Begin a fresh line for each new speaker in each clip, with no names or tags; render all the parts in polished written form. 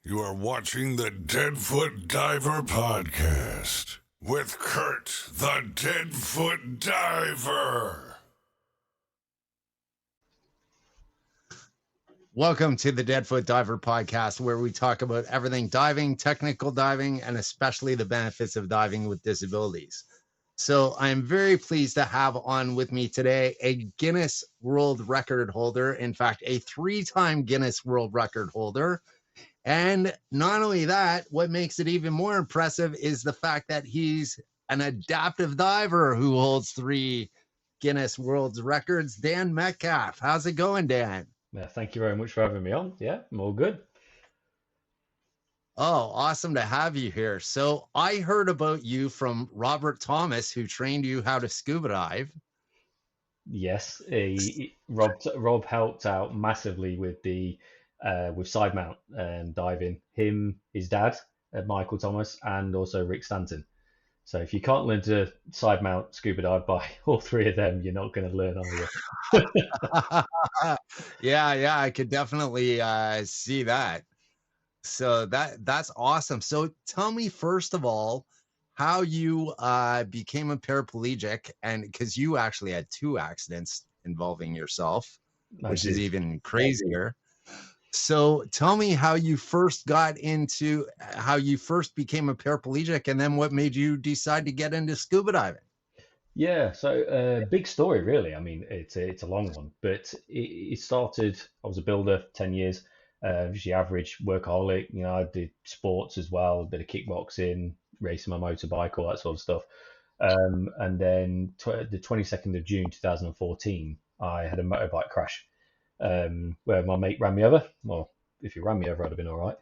You are watching the DeadfootDiver podcast with Kurt, the Deadfoot Diver.
Welcome to the Deadfoot Diver podcast, where we talk about everything diving, technical diving, and especially the benefits of diving with disabilities. So I'm very pleased to have on with me today a Guinness World Record holder. In fact, a 3-time Guinness World Record holder. And not only that, what makes it even more impressive is the fact that he's an adaptive diver who holds 3 Guinness World Records. Dan Metcalf. How's it going, Dan?
Thank you very much for having me on. Yeah, I'm all good.
Oh, awesome to have you here. So I heard about you from Robert Thomas, who trained you how to scuba dive.
Yes, Rob helped out massively with the with side mount diving. Him, his dad, Michael Thomas, and also Rick Stanton. So if you can't learn to side mount scuba dive by all 3 of them, you're not going to learn, are
you? Yeah, I could definitely see that. So that's awesome. So tell me, first of all, how you became a paraplegic, and because you actually had 2 accidents involving yourself, which is even crazier. So tell me how you first became a paraplegic, and then what made you decide to get into scuba diving.
Yeah, so big story, really. I mean, it's a long one, but it started. I was a builder 10 years, just the average workaholic. You know, I did sports as well, a bit of kickboxing, racing my motorbike, all that sort of stuff. And then the 22nd of June 2014, I had a motorbike crash where my mate ran me over. Well, if he ran me over, I'd have been all right.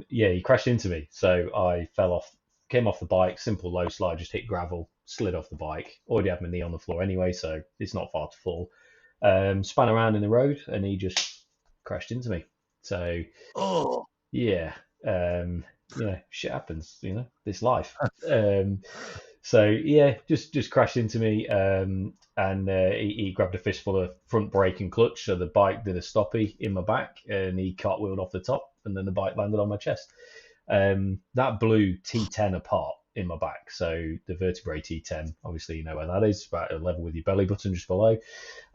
Yeah, he crashed into me, so I fell off. Came off the bike, simple low slide, just hit gravel, slid off the bike. Already had my knee on the floor anyway, so it's not far to fall. Span around in the road, and he just crashed into me. So, yeah, shit happens, this life. So yeah, just crashed into me, and he grabbed a fistful of front brake and clutch, so the bike did a stoppie in my back, and he cartwheeled off the top, and then the bike landed on my chest. That blew T10 apart in my back. So the vertebrae T10, obviously you know where that is, about a level with your belly button just below.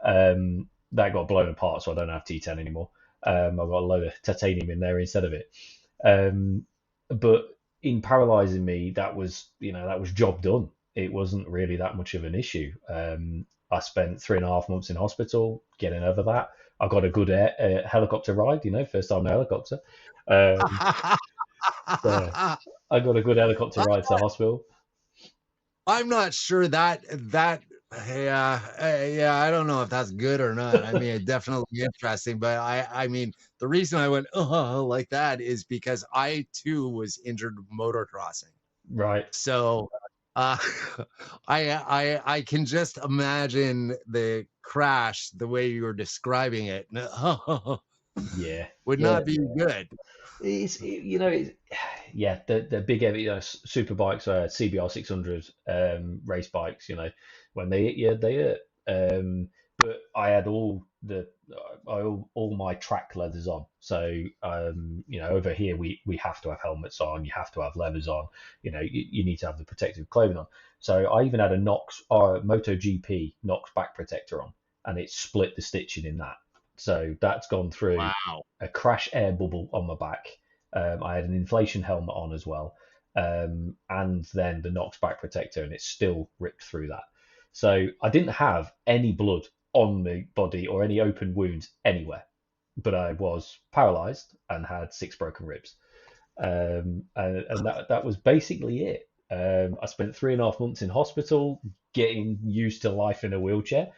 That got blown apart, so I don't have T10 anymore. I've got a load of titanium in there instead of it. But in paralysing me, that was job done. It wasn't really that much of an issue. I spent 3.5 months in hospital getting over that. I got a good helicopter ride, first time in a helicopter. So I got a good helicopter ride to the hospital.
I'm not sure that I don't know if that's good or not. I mean, definitely interesting, but I mean, the reason I went like that is because I too was injured motocrossing.
Right.
So I can just imagine the crash the way you were describing it.
Yeah,
would not be good.
The big heavy super bikes, CBR 600 race bikes. When they hit you, they hurt. But I had all my track leathers on. So over here we have to have helmets on. You have to have leathers on. You need to have the protective clothing on. So I even had a Nox or MotoGP Nox back protector on, and it split the stitching in that. So that's gone through.
Wow.
A crash air bubble on my back. I had an inflation helmet on as well, and then the Nox back protector, and it's still ripped through that. So I didn't have any blood on my body or any open wounds anywhere, but I was paralysed and had 6 broken ribs, and that was basically it. I spent 3.5 months in hospital getting used to life in a wheelchair.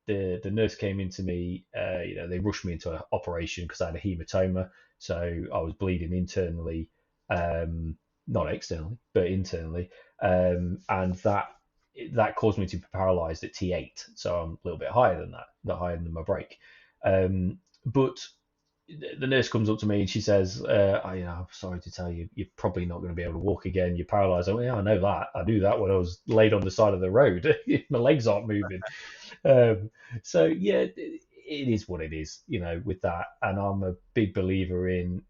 The nurse came into me, they rushed me into an operation because I had a hematoma. So I was bleeding internally, not externally, but internally. And that caused me to be paralysed at T8. So I'm a little bit higher than that, not higher than my break. But the nurse comes up to me and she says, I'm sorry to tell you, you're probably not going to be able to walk again. You're paralysed. I know that. I do that when I was laid on the side of the road. My legs aren't moving. So yeah, it is what it is, with that. And I'm a big believer in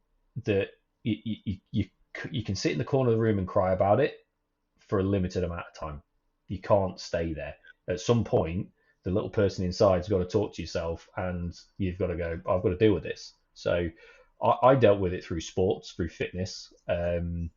that you can sit in the corner of the room and cry about it for a limited amount of time. You can't stay there. At some point, the little person inside's got to talk to yourself, and you've got to go, I've got to deal with this. So I dealt with it through sports, through fitness, and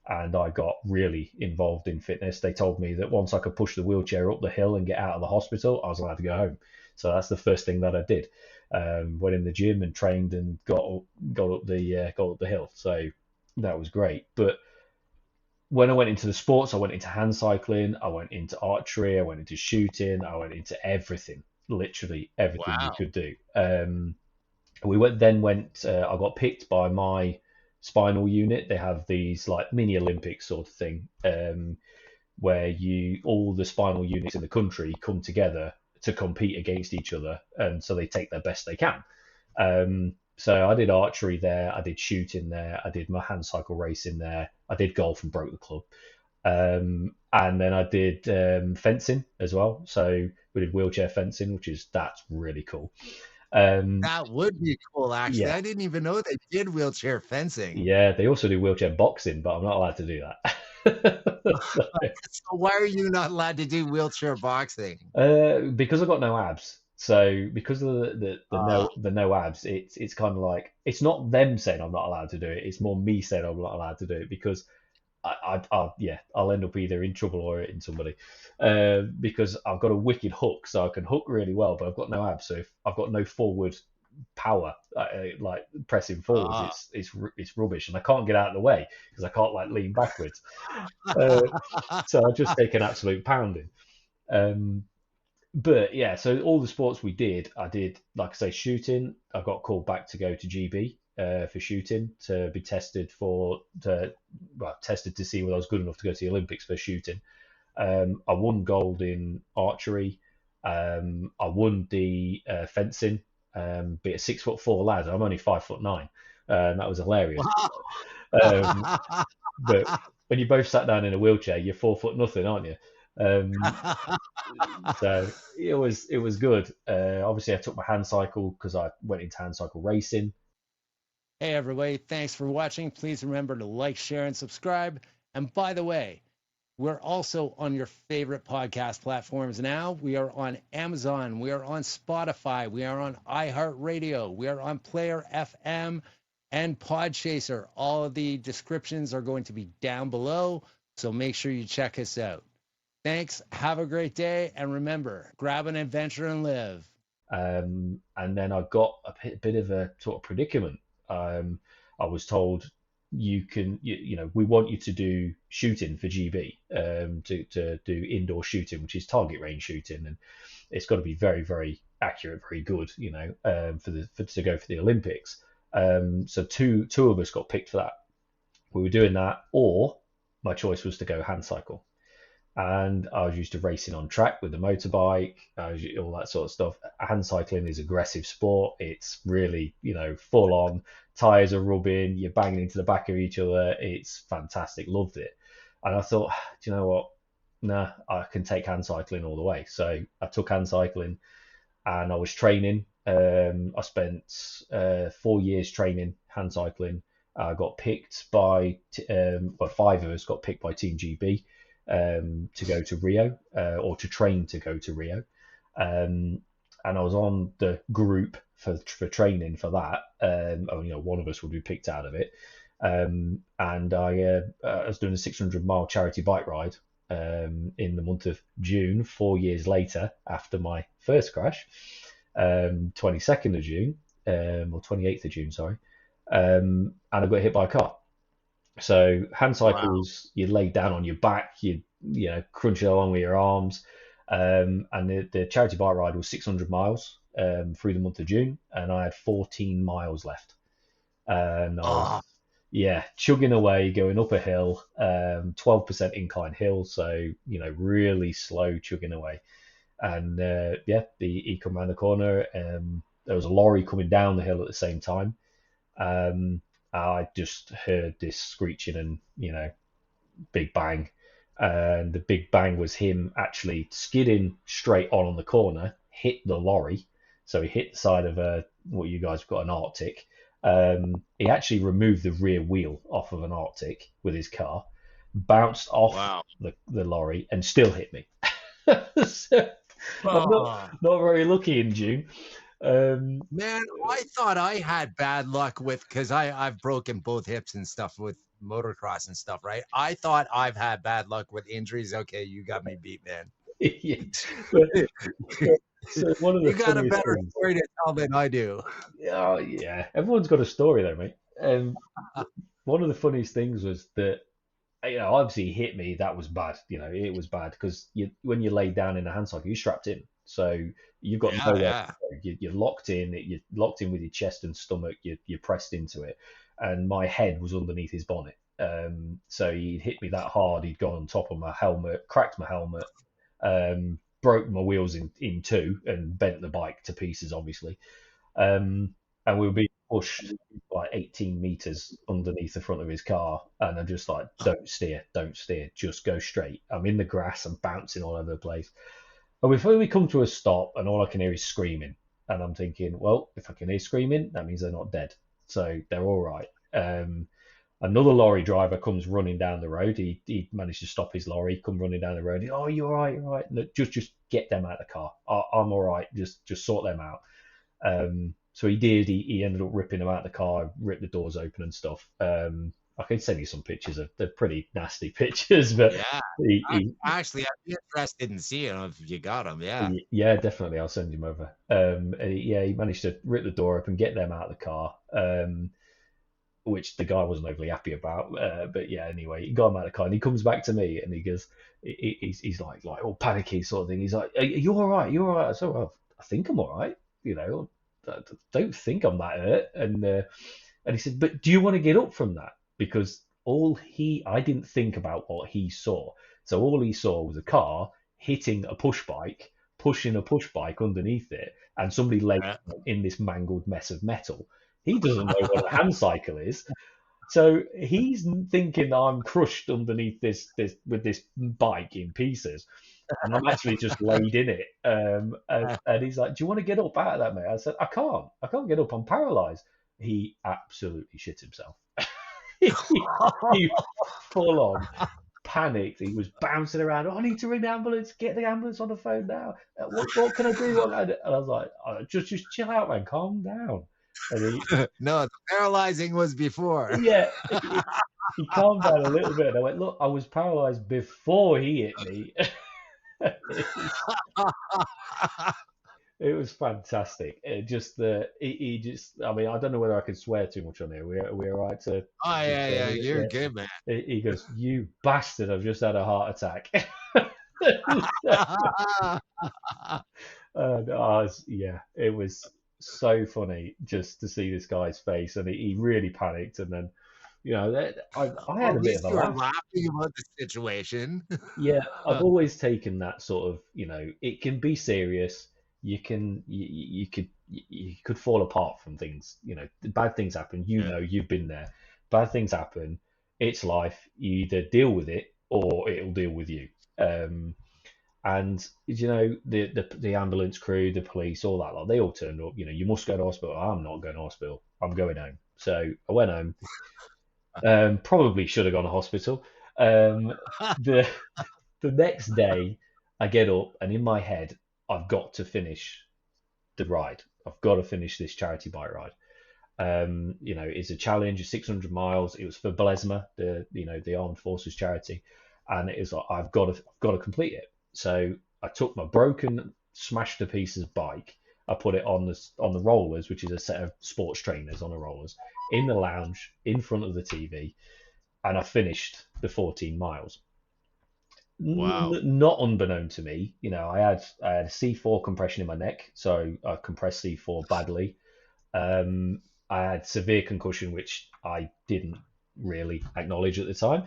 I got really involved in fitness. They told me that once I could push the wheelchair up the hill and get out of the hospital, I was allowed to go home. So that's the first thing that I did. Went in the gym and trained and got up the hill. So that was great. But when I went into the sports, I went into hand cycling, I went into archery, I went into shooting, I went into everything, literally everything you
Wow.
could do. I got picked by my spinal unit. They have these like mini Olympics sort of thing, where all the spinal units in the country come together to compete against each other, and so they take their best they can. So I did archery there, I did shooting there, I did my hand cycle racing there, I did golf and broke the club. And then I did fencing as well. So we did wheelchair fencing, that's really cool.
That would be cool, actually.
Yeah,
I didn't even know they did wheelchair fencing.
yeah. They also do wheelchair boxing, but I'm not allowed to do that.
So why are you not allowed to do wheelchair boxing?
Because I've got no abs. So because of
Uh,
the no abs, it's kind of like it's not them saying I'm not allowed to do it. It's more me saying I'm not allowed to do it because I'll end up either in trouble or hitting somebody, because I've got a wicked hook, so I can hook really well, but I've got no abs, so if I've got no forward power, like pressing forwards,
uh,
it's rubbish, and I can't get out of the way because I can't like lean backwards. Uh, so I just take an absolute pounding. Um, but yeah, so all the sports I did, like I say, shooting. I got called back to go to GB for shooting to be tested to see whether I was good enough to go to the Olympics for shooting. I won gold in archery. I won the fencing. Be a 6'4" lad. I'm only 5'9". And that was hilarious. Um, but when you both sat down in a wheelchair, you're 4 foot nothing, aren't you? Um,
wow.
so it was good. Obviously, I took my hand cycle because I went into hand cycle racing.
Hey, everybody. Thanks for watching. Please remember to like, share, and subscribe. And by the way, we're also on your favorite podcast platforms now. We are on Amazon. We are on Spotify. We are on iHeartRadio. We are on Player FM and Podchaser. All of the descriptions are going to be down below. So make sure you check us out. Thanks. Have a great day. And remember, grab an adventure and live.
And then I got a bit of a sort of predicament. I was told we want you to do shooting for GB, to do indoor shooting, which is target range shooting, and it's got to be very, very accurate, very good, to go for the Olympics. So two of us got picked for that. We were doing that, or my choice was to go hand cycle. And I was used to racing on track with the motorbike, all that sort of stuff. Hand cycling is aggressive sport. It's really, full on. Tires are rubbing. You're banging into the back of each other. It's fantastic. Loved it. And I thought, do you know what? Nah, I can take hand cycling all the way. So I took hand cycling, and I was training. I spent 4 years training hand cycling. I got picked by, 5 of us got picked by Team GB. To go to Rio, or to train to go to Rio, and I was on the group for training for that. One of us would be picked out of it, and I was doing a 600-mile charity bike ride in the month of June, 4 years later after my first crash, 22nd of June, or 28th of June, sorry, and I got hit by a car. So hand cycles, you lay down on your back, you crunch it along with your arms, and the charity bike ride was 600 miles through the month of June, and I had 14 miles left, and I was chugging away, going up a hill, 12% incline hill, so really slow chugging away, and he come around the corner, there was a lorry coming down the hill at the same time. I just heard this screeching and, big bang. And the big bang was him actually skidding straight on the corner, hit the lorry. So he hit the side of what you guys have got an Arctic, He actually removed the rear wheel off of an Arctic with his car, bounced off
Wow.
the lorry, and still hit me. So I'm
Oh,
not very lucky in June.
man, I thought I had bad luck because I've broken both hips and stuff with motocross and stuff, right? I thought I've had bad luck with injuries. Okay, you got me beat, man.
Yeah. But, so one of the
You got a
funniest
better
things.
story to tell than I do.
Oh yeah, everyone's got a story though, mate. One of the funniest things was that obviously he hit me. That was bad. It was bad because when you lay down in a hand cycle, you're strapped in, so you've got
Yeah,
nowhere to
yeah.
go. You're locked in. You're locked in with your chest and stomach. You're pressed into it, and my head was underneath his bonnet. So he'd hit me that hard. He'd gone on top of my helmet, cracked my helmet, broke my wheels in two, and bent the bike to pieces, obviously. And we were being pushed like 18 meters underneath the front of his car, and I'm just like, don't steer, just go straight. I'm in the grass, I'm bouncing all over the place. And before we come to a stop, and all I can hear is screaming, and I'm thinking, well, if I can hear screaming, that means they're not dead, so they're all right. Another lorry driver comes running down the road. He managed to stop his lorry, come running down the road. Oh, you're all right, you're all right. No, just get them out of the car. I'm all right. Just sort them out. So he did. He ended up ripping them out of the car, ripped the doors open and stuff. I can send you some pictures. They're pretty nasty pictures, but
Yeah. Actually, I'd be interested in seeing them if you got them. Yeah.
Yeah, definitely. I'll send him over. And he managed to rip the door open, get them out of the car. Which the guy wasn't overly happy about. But yeah, anyway, he got him out of the car and he comes back to me and he goes, he's like all panicky sort of thing. He's like, are you all right? You all right? So well, I think I'm all right. I don't think I'm that hurt. And he said, but do you want to get up from that? Because I didn't think about what he saw. So all he saw was a car hitting a push bike, pushing a push bike underneath it, and somebody laying in this mangled mess of metal. He doesn't know what a hand cycle is. So he's thinking I'm crushed underneath this with this bike in pieces. And I'm actually just laid in it. And he's like, do you want to get up out of that, mate? I said, I can't get up. I'm paralyzed. He absolutely shit himself. he full on panicked. He was bouncing around. Oh, I need to ring the ambulance. Get the ambulance on the phone now. What can I do? And I was like, just chill out, man. Calm down. And
no, the paralyzing was before.
Yeah, he calmed down a little bit. And I went, look, I was paralyzed before he hit me. It was fantastic. He just. I mean, I don't know whether I can swear too much on here. We're all right to.
Oh yeah, you're good, man.
He goes, you bastard! I've just had a heart attack. Yeah, it was so funny just to see this guy's face, and he really panicked, and then I had a bit of a laugh.
Laughing about the situation.
Yeah, I've always taken that sort of, it can be serious. You could fall apart from things. Bad things happen. You've been there. Bad things happen. It's life. You either deal with it or it'll deal with you. And the ambulance crew, the police, all that lot, they all turned up. You must go to hospital. I'm not going to hospital. I'm going home. So I went home. Probably should have gone to hospital. The next day, I get up and in my head, I've got to finish the ride. I've got to finish this charity bike ride. It's a challenge, 600 miles. It was for Blesma, the Armed Forces charity, and it is like I've got to complete it. So I took my broken, smashed to pieces bike. I put it on the rollers, which is a set of sports trainers on the rollers, in the lounge in front of the TV, and I finished the 14 miles.
Wow.
Not unbeknown to me, I had a C4 compression in my neck, so I compressed C4 badly. I had severe concussion, which I didn't really acknowledge at the time.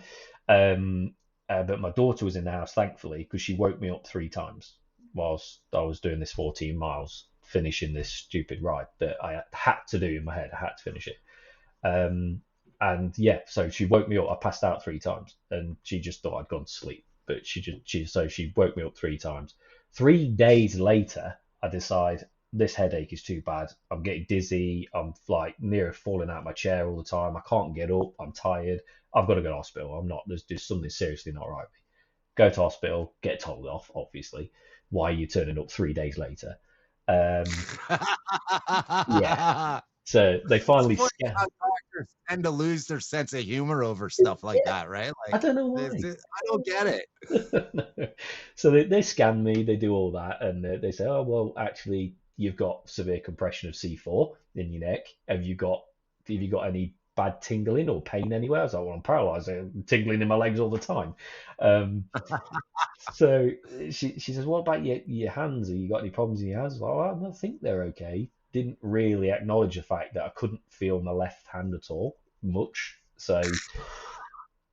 But my daughter was in the house, thankfully, because she woke me up 3 times whilst I was doing this 14 miles, finishing this stupid ride that I had to do in my head. I had to finish it. And yeah, so she woke me up. I passed out 3 times, and she just thought I'd gone to sleep. But she woke me up 3 times. 3 days later, I decide this headache is too bad. I'm getting dizzy. I'm like near falling out of my chair all the time. I can't get up. I'm tired. I've got to go to hospital. I'm not. There's something seriously not right with me. Go to hospital. Get told off. Obviously, why are you turning up 3 days later? Yeah. So they
It's
finally
funny
scanned.
how doctors tend to lose their sense of humor over stuff like
Yeah,
that, right?
I
Like,
don't know why.
I don't get it.
No. So they scan me, they do all that, and they say, oh, well, actually, you've got severe compression of C4 in your neck. Have you got any bad tingling or pain anywhere? I was like, well, I'm paralyzed. I'm tingling in my legs all the time. Um, so she says, what about your hands? Have you got any problems in your hands? I was like, well, I think they're okay. Didn't really acknowledge the fact that I couldn't feel my left hand at all much. So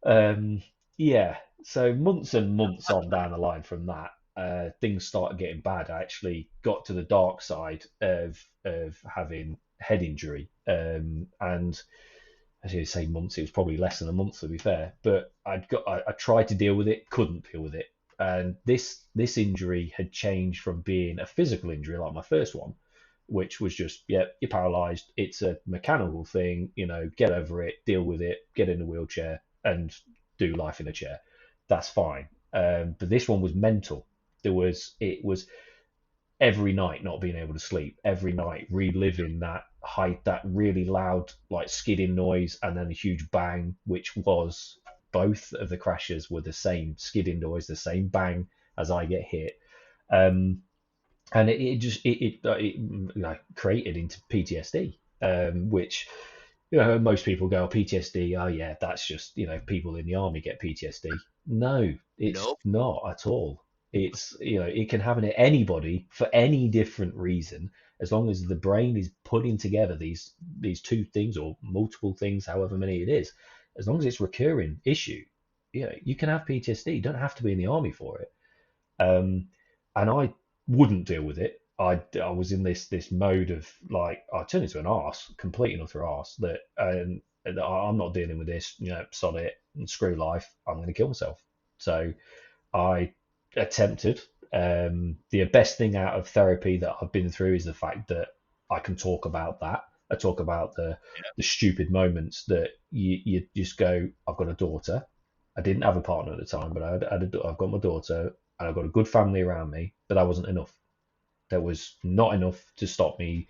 um, yeah, so months and months on down the line from that, things started getting bad. I actually got to the dark side of having head injury, and as you say, months. It was probably less than a month to be fair. But I tried to deal with it, couldn't deal with it, and this injury had changed from being a physical injury like my first one, which was just, yeah, you're paralyzed. It's a mechanical thing, get over it, deal with it, get in a wheelchair and do life in a chair. That's fine. But this one was mental. It was every night not being able to sleep, every night reliving that really loud, like skidding noise, and then a huge bang, which was both of the crashes were the same skidding noise, the same bang as I get hit. Um, and it created into PTSD, which most people go, oh, PTSD, oh yeah, that's just people in the army get PTSD. No, it's
Nope.
not at all. It's it can happen to anybody for any different reason, as long as the brain is putting together these two things or multiple things, however many it is, as long as it's recurring issue, you can have PTSD. You don't have to be in the army for it. Um, and I wouldn't deal with it. I was in this mode of like I turned into an arse, complete and utter arse. That I'm not dealing with this. Sod it and screw life. I'm going to kill myself. So I attempted. The best thing out of therapy that I've been through is the fact that I can talk about that. I talk about the stupid moments that you just go, I've got a daughter. I didn't have a partner at the time, but I've got my daughter and I've got a good family around me, but that wasn't enough. That was not enough to stop me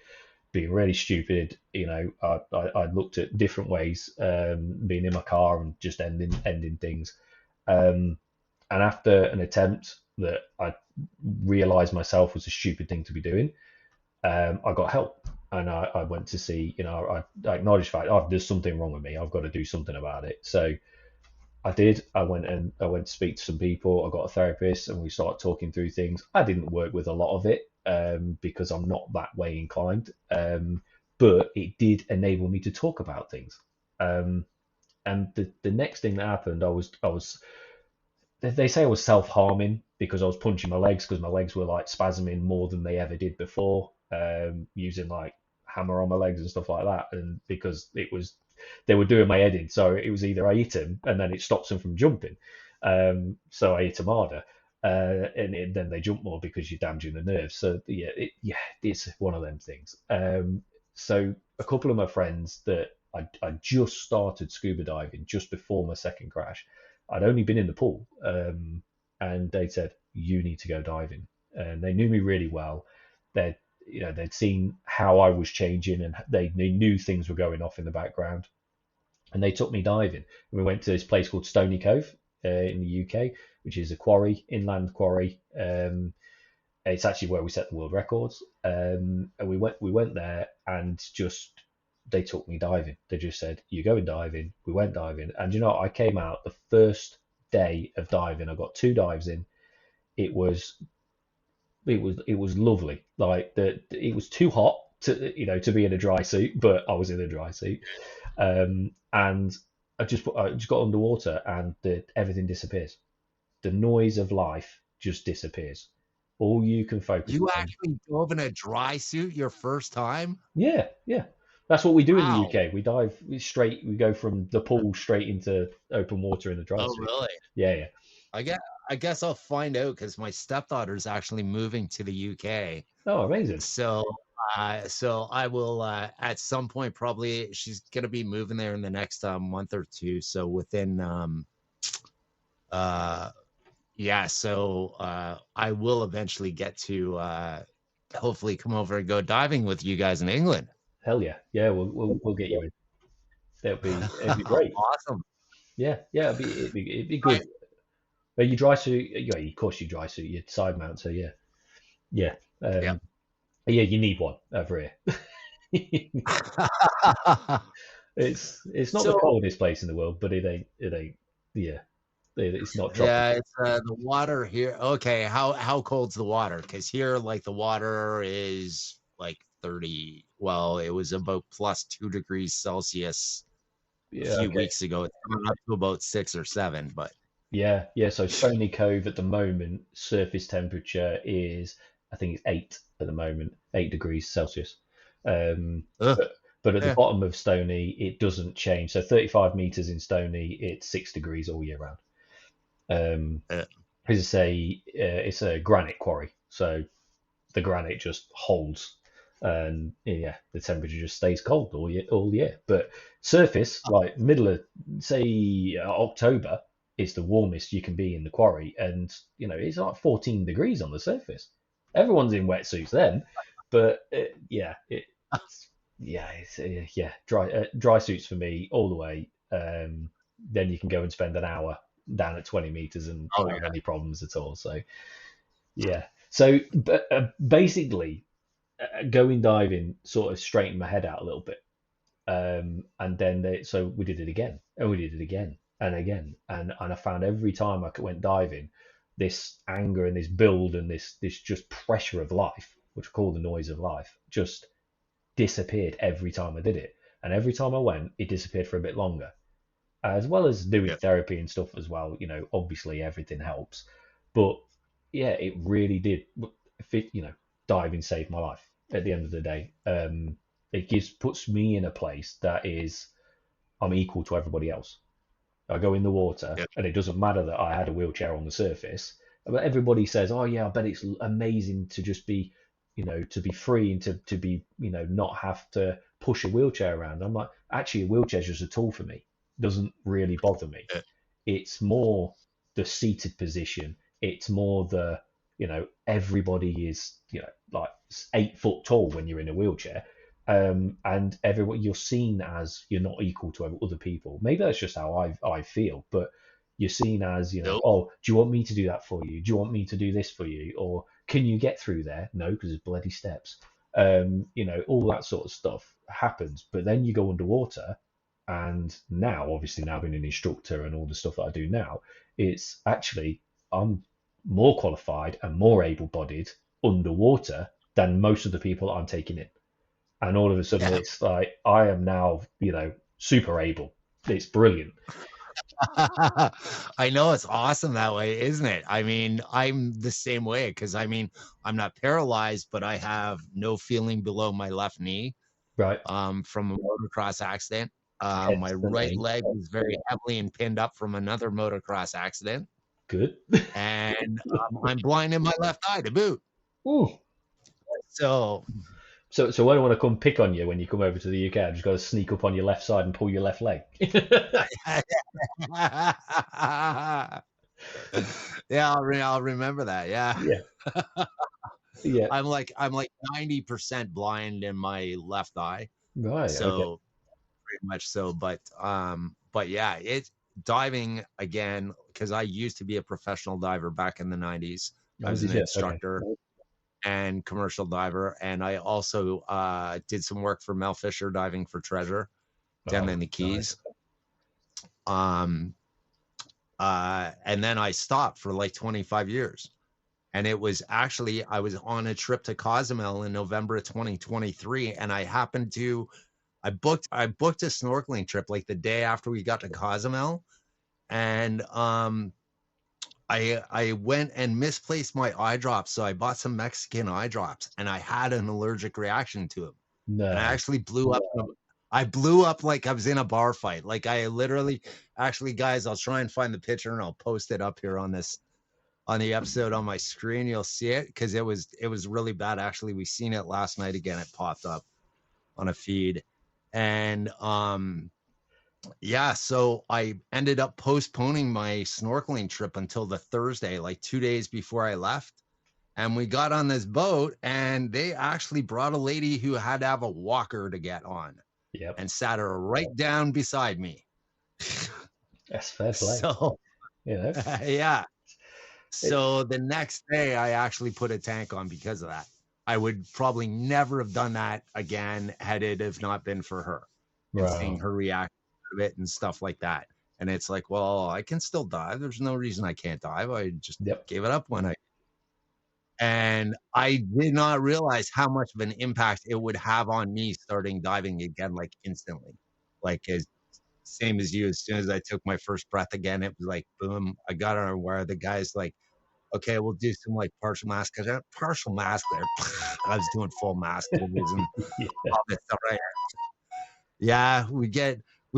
being really stupid. I looked at different ways, being in my car and just ending things. Um, and after an attempt that I realized myself was a stupid thing to be doing, I got help. And I went to see, I acknowledged the fact, oh, there's something wrong with me. I've got to do something about it. So I did. I went to speak to some people. I got a therapist, and we started talking through things. I didn't work with a lot of it because I'm not that way inclined, but it did enable me to talk about things. Um, and the next thing that happened, I was they say I was self-harming because I was punching my legs because my legs were like spasming more than they ever did before, using like hammer on my legs and stuff like that, and because they were doing my head in, so it was either I eat them and then it stops them from jumping, so I eat them harder, then they jump more because you're damaging the nerves. So it's one of them things. So a couple of my friends that I just started scuba diving just before my second crash. I'd only been in the pool, and they said, you need to go diving. And they knew me really well. They'd seen how I was changing, and they knew things were going off in the background. And they took me diving. And we went to this place called Stony Cove in the UK, which is a quarry, inland quarry. It's actually where we set the world records. And we went there, and just they took me diving. They just said, "You go diving." We went diving, and I came out the first day of diving. I got 2 dives in. It was lovely. Like it was too hot to be in a dry suit, but I was in a dry suit, and I just got underwater, and everything disappears. The noise of life just disappears. All you can focus
You
on.
actually dove in a dry suit your first time?
Yeah, yeah. That's what we do in the
Wow.
UK. We dive straight. We go from the pool straight into open water in the dry
Oh,
suit.
really?
Yeah, yeah.
I get I guess I'll find out because my stepdaughter's actually moving to the UK.
Oh, amazing.
So so I will at some point, probably she's gonna be moving there in the next month or two. So within yeah, so I will eventually get to hopefully come over and go diving with you guys in England.
Hell yeah. Yeah, we'll get you in. It'd be great.
Awesome.
Yeah, yeah, it'd be good. But you dry suit, yeah, of course you dry suit, you side mount, so yeah. Yeah.
Yeah.
Yeah, you need one over here. It's not the
So
coldest place in the world, but it ain't yeah. It's not tropical.
yeah, it's the water here. Okay, how cold's the water? Because here, like the water is like 30. Well, it was about plus 2 degrees Celsius a
Yeah,
few
okay.
weeks ago. It's coming up to about 6 or 7, but
Yeah, yeah. So Stony Cove at the moment, surface temperature is, I think it's 8 at the moment, 8 degrees Celsius. Um,
ugh,
but at the
yeah,
bottom of Stony, it doesn't change. So 35 meters in Stony, it's 6 degrees all year round.
yeah,
It's a granite quarry, so the granite just holds, and yeah, the temperature just stays cold all year. But surface, like middle of say October, is the warmest you can be in the quarry, and it's like 14 degrees on the surface. Everyone's in wetsuits then, but yeah, dry suits for me all the way. Then you can go and spend an hour down at 20 meters and
oh
not have
yeah,
any problems at all. So yeah. So but basically, going diving sort of straightened my head out a little bit. And then so we did it again, and we did it again and again, and I found every time I went diving, this anger and this build and this just pressure of life, which I call the noise of life, just disappeared every time I did it, and every time I went, it disappeared for a bit longer, as well as doing
yeah,
therapy and stuff as well. Obviously everything helps, but yeah, it really did. Fit, diving saved my life at the end of the day. It puts me in a place that is I'm equal to everybody else. I go in the water,
yeah,
and it doesn't matter that I had a wheelchair on the surface. But everybody says, "Oh yeah, I bet it's amazing to just be, to be free and to be, not have to push a wheelchair around." I'm like, actually, a wheelchair is just a tool for me. It doesn't really bother me.
yeah,
It's more the seated position. It's more the, everybody is, like 8 foot tall when you're in a wheelchair. And everyone you're seen as you're not equal to other people. Maybe that's just how I feel, but you're seen as,
nope,
oh, do you want me to do that for you? Do you want me to do this for you? Or can you get through there? No, because there's bloody steps. All that sort of stuff happens. But then you go underwater, and now, obviously, now being an instructor and all the stuff that I do now, it's actually I'm more qualified and more able-bodied underwater than most of the people I'm taking in. And all of a sudden,
yeah.
it's like I am now, super able. It's brilliant.
I know, it's awesome that way, isn't it? I mean, I'm the same way because I mean, I'm not paralyzed, but I have no feeling below my left knee
Right.
from a motocross accident. My
Excellent.
right leg was very heavily and pinned up from another motocross accident,
Good.
and I'm blind in my left eye to boot.
Ooh.
So
So when I want to come pick on you when you come over to the UK, I've just got to sneak up on your left side and pull your left leg.
yeah, I'll remember that. Yeah.
Yeah. Yeah.
I'm like 90% blind in my left eye.
Right. Okay.
So pretty much so, but yeah, it's diving again, because I used to be a professional diver back in the 90s. I
Oh,
was
did
an
you? Okay.
instructor and commercial diver, and I also did some work for Mel Fisher diving for treasure down
Oh,
in the
nice.
Keys. And then I stopped for like 25 years. And it was actually, I was on a trip to Cozumel in November of 2023, and I booked a snorkeling trip like the day after we got to Cozumel, and I went and misplaced my eye drops, so I bought some Mexican eye drops, and I had an allergic reaction to them, and I
No.
actually blew up. I blew up like I was in a bar fight. Like I literally, actually, guys, I'll try and find the picture and I'll post it up here on this on the episode on my screen. You'll see it because it was really bad. Actually, we seen it last night again. It popped up on a feed, and yeah, so I ended up postponing my snorkeling trip until the Thursday, like 2 days before I left. And we got on this boat, and they actually brought a lady who had to have a walker to get on.
Yep.
And sat her right down beside me.
That's fair play.
So, yeah. So the next day, I actually put a tank on because of that. I would probably never have done that again had it have not been for her. And seeing her react to it and stuff like that. And it's like, well, I can still dive. There's no reason I can't dive. I just gave it up when and I did not realize how much of an impact it would have on me starting diving again, like instantly. Like as same as you, as soon as I took my first breath again, it was like, boom, I got on where the guy's like, okay, we'll do some like partial mask. Cause I had partial mask there. I was doing full mask and all this stuff right here. Yeah, we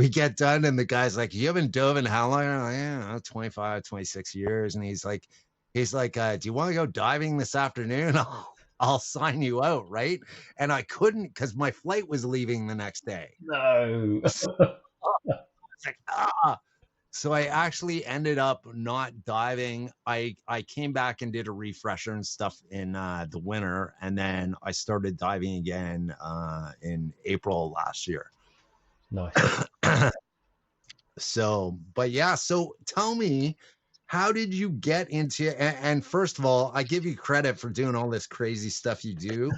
get done and the guy's like, you haven't dove in how long? I'm like, yeah, 25, 26 years. And he's like, do you want to go diving this afternoon? I'll sign you out, right? And I couldn't because my flight was leaving the next day.
No.
It's like, So I actually ended up not diving. I came back and did a refresher and stuff in the winter, and then I started diving again in April last year.
Nice.
So, but yeah, so tell me, how did you get into and first of all, I give you credit for doing all this crazy stuff you do.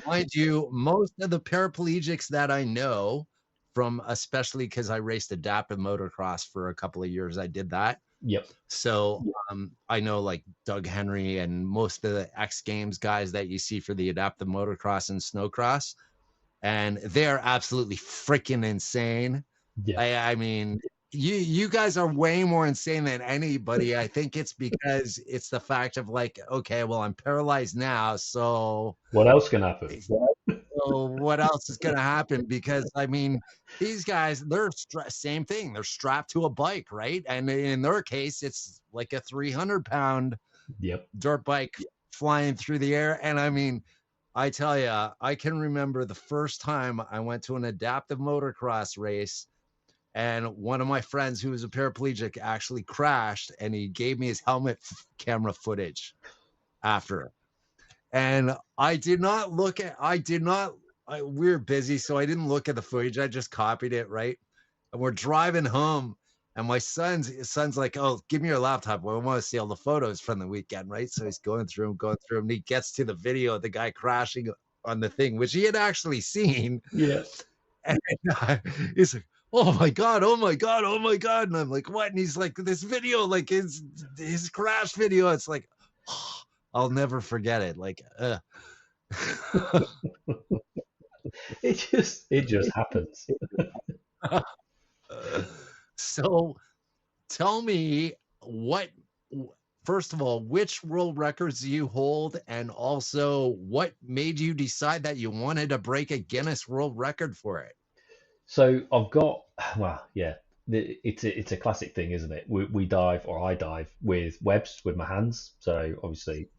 Mind you, most of the paraplegics that I know from, especially because I raced adaptive motocross for a couple of years, I did that.
Yep.
So I know like Doug Henry and most of the X Games guys that you see for the adaptive motocross and snowcross, and they're absolutely freaking insane. Yeah. I mean, you guys are way more insane than anybody. I think it's because it's the fact of like, okay, well, I'm paralyzed now, so
what else can happen?
So what else is going to happen? Because I mean, these guys, they're same thing. They're strapped to a bike, right? And in their case, it's like a 300-pound dirt bike flying through the air. And I mean, I tell you, I can remember the first time I went to an adaptive motocross race. And one of my friends who was a paraplegic actually crashed, and he gave me his helmet camera footage after. And we were busy, so I didn't look at the footage. I just copied it, right? And we're driving home, and my son's like, oh, give me your laptop. Well, I want to see all the photos from the weekend, right? So he's going through them, and he gets to the video of the guy crashing on the thing, which he had actually seen.
Yeah.
And he's like, oh my God. And I'm like, what? And he's like, this video, like his crash video. It's like, oh, I'll never forget it. Like,
it just happens.
So tell me first of all, which world records do you hold? And also what made you decide that you wanted to break a Guinness World Record for it?
So I've got, it's a classic thing, isn't it? We dive, or I dive with webs with my hands. So obviously,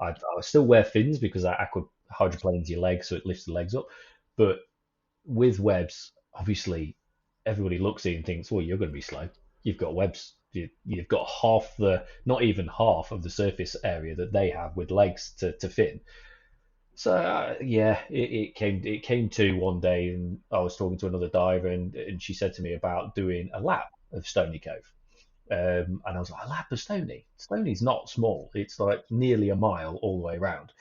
I still wear fins because that aqua hydroplanes your legs, so it lifts the legs up. But with webs, obviously, everybody looks at you and thinks, well, you're going to be slow. You've got webs. You've got not even half of the surface area that they have with legs to fin. So it came to one day, and I was talking to another diver, and she said to me about doing a lap of Stony Cove, and I was like, a lap of Stony? Stony's not small; it's like nearly a mile all the way around,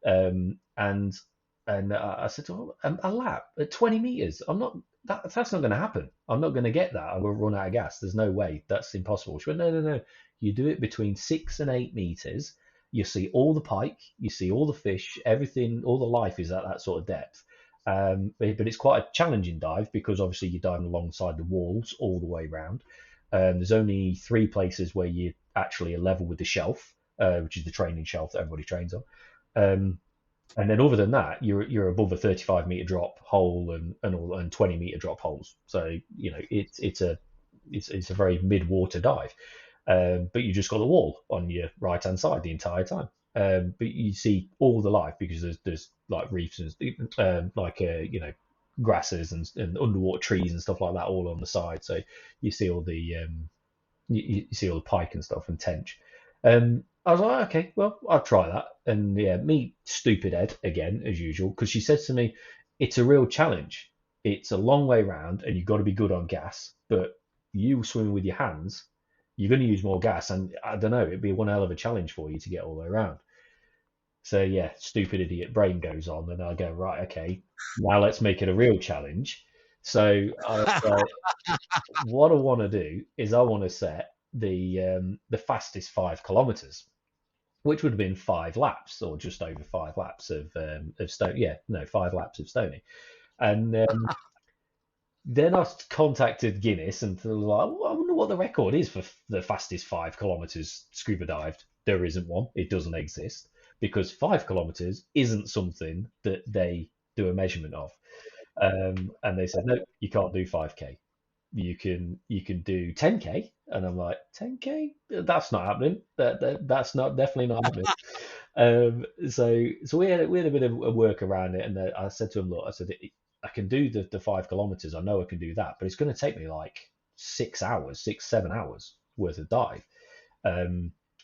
and I said to her, a lap at 20 meters. That's not going to happen. I'm not going to get that. I will run out of gas. There's no way. That's impossible. She went, no. You do it between 6 and 8 meters. You see all the pike, you see all the fish, everything, all the life is at that sort of depth. But it's quite a challenging dive because obviously you're diving alongside the walls all the way around. There's only 3 places where you actually are level with the shelf, which is the training shelf that everybody trains on. And then other than that, you're above a 35-meter drop hole and 20-meter drop holes. So it's a very mid-water dive. but you just got the wall on your right hand side the entire time. But you see all the life because there's like reefs and grasses and underwater trees and stuff like that all on the side. So you see all the you see all the pike and stuff and tench. I was like, okay, well, I'll try that. And yeah, me stupid Ed again as usual, because she says to me, it's a real challenge. It's a long way round, and you've got to be good on gas. But you swimming with your hands, you're going to use more gas, and I don't know, it'd be one hell of a challenge for you to get all the way around. So yeah, stupid idiot brain goes on, and I go, right, okay, now let's make it a real challenge. So what I want to do is I want to set the fastest 5 kilometers, which would have been 5 laps or just over 5 laps of Stone. Yeah, no, 5 laps of Stony. And then I contacted Guinness and was like, well, I wonder what the record is for the fastest 5 kilometers scuba dived. There isn't one. It doesn't exist because 5 kilometers isn't something that they do a measurement of. And they said, no, you can't do 5K. You can do 10K. And I'm like, 10K? That's not happening. That's not definitely not happening. So we had a bit of a work around it, and I said to him, look, I said I can do the 5 kilometers. I know I can do that, but it's going to take me like 6 hours, 7 hours worth of dive.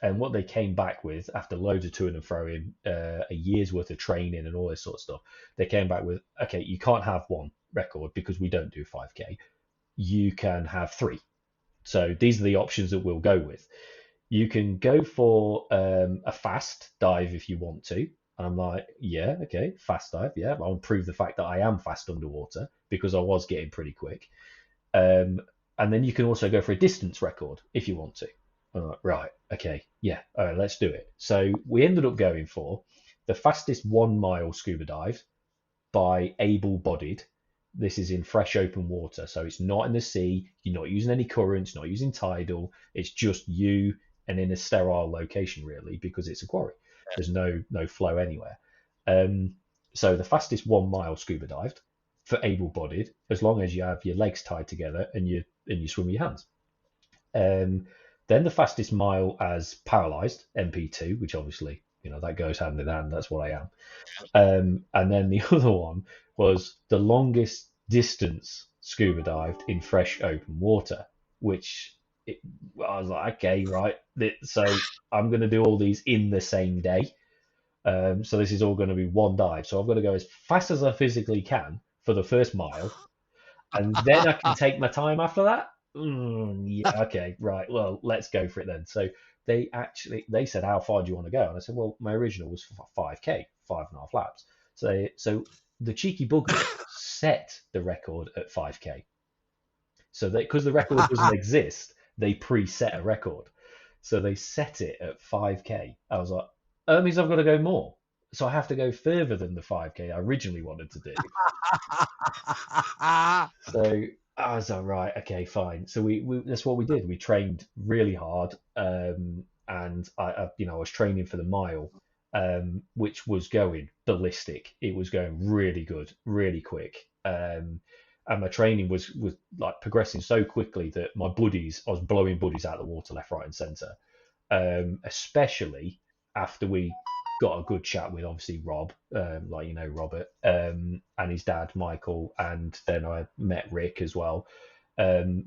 And what they came back with after loads of toing and throwing, a year's worth of training and all this sort of stuff, they came back with, okay, you can't have one record because we don't do 5K. You can have 3. So these are the options that we'll go with. You can go for a fast dive if you want to. And I'm like, yeah, okay, fast dive, yeah. I'll prove the fact that I am fast underwater because I was getting pretty quick. And then you can also go for a distance record if you want to. I'm like, right, okay, yeah, all right, let's do it. So we ended up going for the fastest 1 mile scuba dive by able-bodied. This is in fresh open water, so it's not in the sea. You're not using any currents, not using tidal. It's just you and in a sterile location, really, because it's a quarry. There's no flow anywhere. So the fastest 1 mile scuba dived for able-bodied, as long as you have your legs tied together and you swim with your hands. Then the fastest mile as paralyzed, MP2, which obviously, that goes hand in hand. That's what I am. And then the other one was the longest distance scuba dived in fresh open water, which I was like, okay, right. So I'm going to do all these in the same day. So this is all going to be one dive. So I've got to go as fast as I physically can for the first mile, and then I can take my time after that. Yeah, okay, right. Well, let's go for it then. So they said, how far do you want to go? And I said, well, my original was 5K, 5.5 laps. So the cheeky bugger set the record at 5K. So because the record doesn't exist, they preset a record. So they set it at 5K. I was like, that means I've got to go more. So I have to go further than the 5K I originally wanted to do. So I was like, right, okay, fine. So we that's what we did. We trained really hard, and I was training for the mile, which was going ballistic. It was going really good, really quick, and my training was like progressing so quickly that I was blowing buddies out of the water left, right, and centre, especially after we got a good chat with obviously Rob, Robert, and his dad Michael, and then I met Rick as well,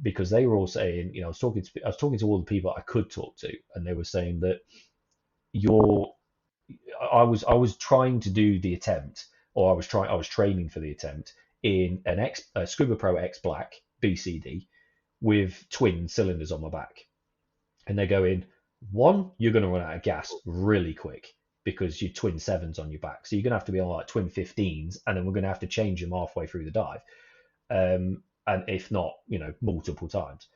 because they were all saying, I was talking to all the people I could talk to, and they were saying that I was trying to do the attempt, or I was training for the attempt in a Scuba Pro X Black BCD with twin cylinders on my back, and they're going, one, you're going to run out of gas really quick, because you're twin 7s on your back. So you're going to have to be on like twin 15s, and then we're going to have to change them halfway through the dive. And if not, multiple times.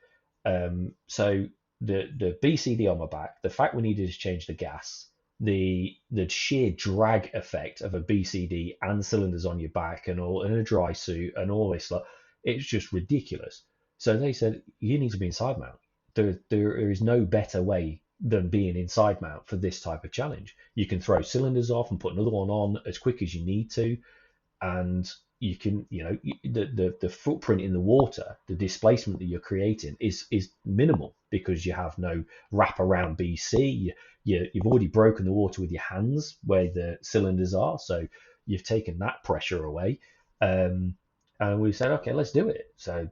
So the BCD on my back, the fact we needed to change the gas, the sheer drag effect of a BCD and cylinders on your back and all in a dry suit and all this stuff, it's just ridiculous. So they said, you need to be in side mount. There is no better way than being inside mount for this type of challenge. You can throw cylinders off and put another one on as quick as you need to, and you can, the footprint in the water, the displacement that you're creating is minimal because you have no wraparound BC. You've already broken the water with your hands where the cylinders are, so you've taken that pressure away. And we said, okay, let's do it. So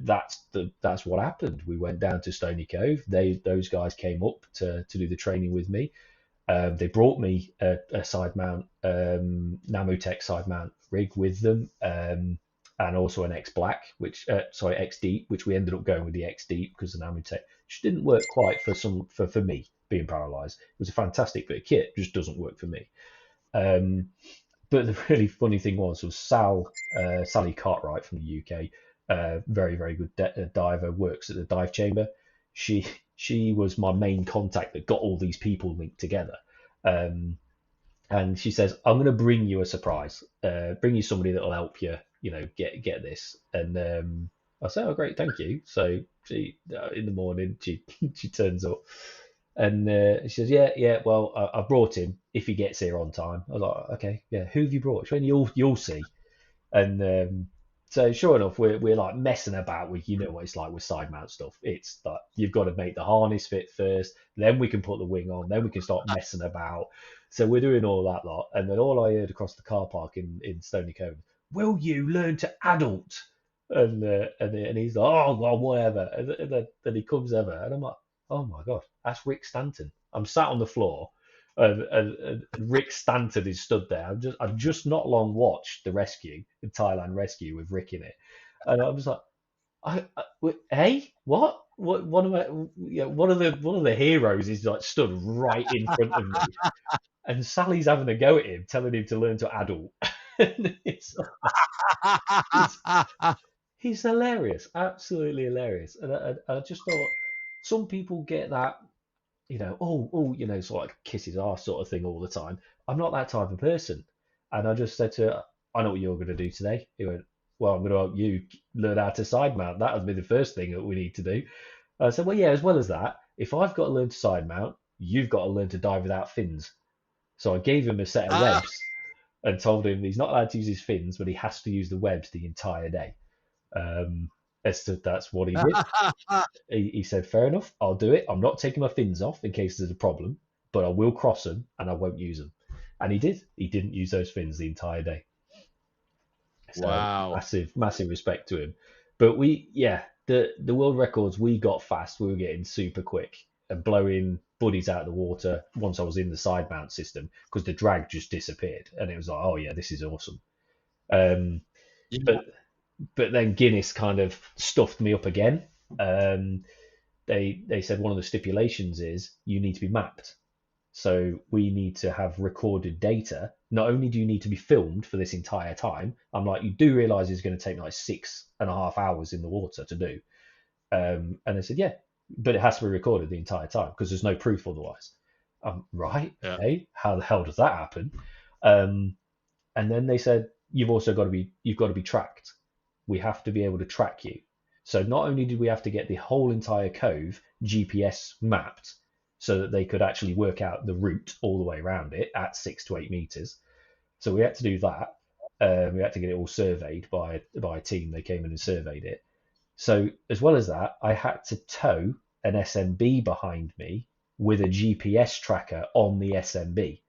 that's what happened. We went down to Stony Cove. Those guys came up to do the training with me. They brought me a side mount, Namotech side mount rig with them, and also an X Black, X Deep, which we ended up going with the X Deep because the Namotech just didn't work quite for me being paralysed. It was a fantastic bit of kit, just doesn't work for me. But the really funny thing was Sally Cartwright from the UK, very, very good diver, works at the dive chamber. She was my main contact that got all these people linked together. And she says, I'm going to bring you a surprise, bring you somebody that will help you, get this. And I say, oh, great, thank you. So she, in the morning, she turns up and she says, yeah, well, I brought him if he gets here on time. I was like, okay, yeah, who have you brought? She went, you'll see. And so sure enough, we're like messing about with, what it's like with side mount stuff. It's like you've got to make the harness fit first, then we can put the wing on, then we can start messing about. So we're doing all that lot, and then all I heard across the car park in Stony Cove, will you learn to adult? And he's like, oh well, whatever. And then he comes over, and I'm like, oh my god, that's Rick Stanton. I'm sat on the floor. And Rick Stanton is stood there. I've just not long watched the Thailand rescue with Rick in it, and I'm just like, hey, what? One of the heroes is like stood right in front of me, and Sally's having a go at him, telling him to learn to adult. He's hilarious, absolutely hilarious, and I just thought some people get that. Sort of like kiss his ass sort of thing all the time. I'm not that type of person. And I just said to her, I know what you're going to do today. He went, well, I'm going to help you learn how to side mount. That would be the first thing that we need to do. I said, well, yeah, as well as that, if I've got to learn to side mount, you've got to learn to dive without fins. So I gave him a set of webs and told him he's not allowed to use his fins, but he has to use the webs the entire day. That's what he did. He said, fair enough, I'll do it. I'm not taking my fins off in case there's a problem, but I will cross them and I won't use them. And he did. He didn't use those fins the entire day. So
wow.
Massive respect to him. But the world records we got fast, we were getting super quick and blowing buddies out of the water once I was in the side mount system because the drag just disappeared. And it was like, oh yeah, this is awesome. But then Guinness kind of stuffed me up again. They said one of the stipulations is you need to be mapped. So we need to have recorded data. Not only do you need to be filmed for this entire time, I'm like, you do realise it's going to take like 6.5 hours in the water to do. And they said, yeah, but it has to be recorded the entire time because there's no proof otherwise. Right, yeah. Okay, how the hell does that happen? And then they said, you've got to be tracked. We have to be able to track you. So not only did we have to get the whole entire cove GPS mapped so that they could actually work out the route all the way around it at 6 to 8 meters. So we had to do that. We had to get it all surveyed by a team. They came in and surveyed it. So as well as that, I had to tow an SMB behind me with a GPS tracker on the SMB,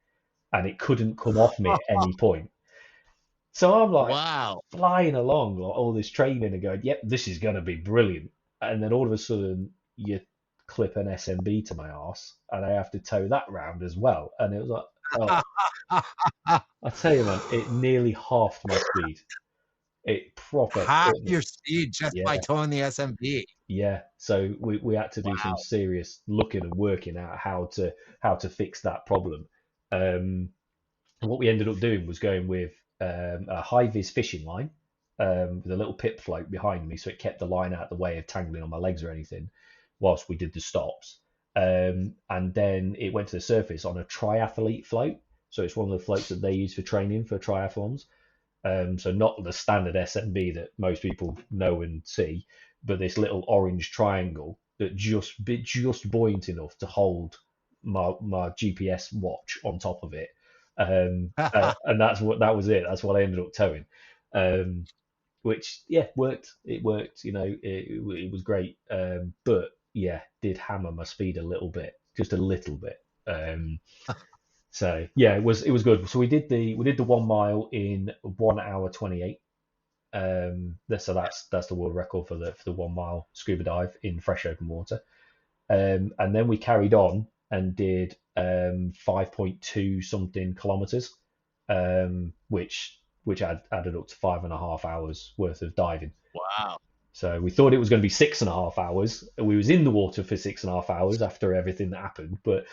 and it couldn't come off me at any point. So I'm like, wow, flying along like all this training and going, yep, this is going to be brilliant. And then all of a sudden you clip an SMB to my arse and I have to tow that round as well. And it was like, oh. I tell you, man, it nearly halved my speed. It proper
half your speed just by towing the SMB.
Yeah. So we had to do some serious looking and working out how to fix that problem. And what we ended up doing was going with a high-vis fishing line with a little pip float behind me, so it kept the line out of the way of tangling on my legs or anything whilst we did the stops. And then it went to the surface on a triathlete float. So it's one of the floats that they use for training for triathlons. So not the standard SMB that most people know and see, but this little orange triangle that just buoyant enough to hold my GPS watch on top of it. And that was it. That's what I ended up towing. which worked. It worked. It was great. But yeah, did hammer my speed a little bit, just a little bit. So yeah, it was good. So we did the 1 mile in 1 hour 28. So that's the world record for the 1 mile scuba dive in fresh open water. And then we carried on and did 5.2 something kilometers, which added up to 5.5 hours worth of diving.
Wow.
So we thought it was going to be 6.5 hours. We was in the water for 6.5 hours after everything that happened, but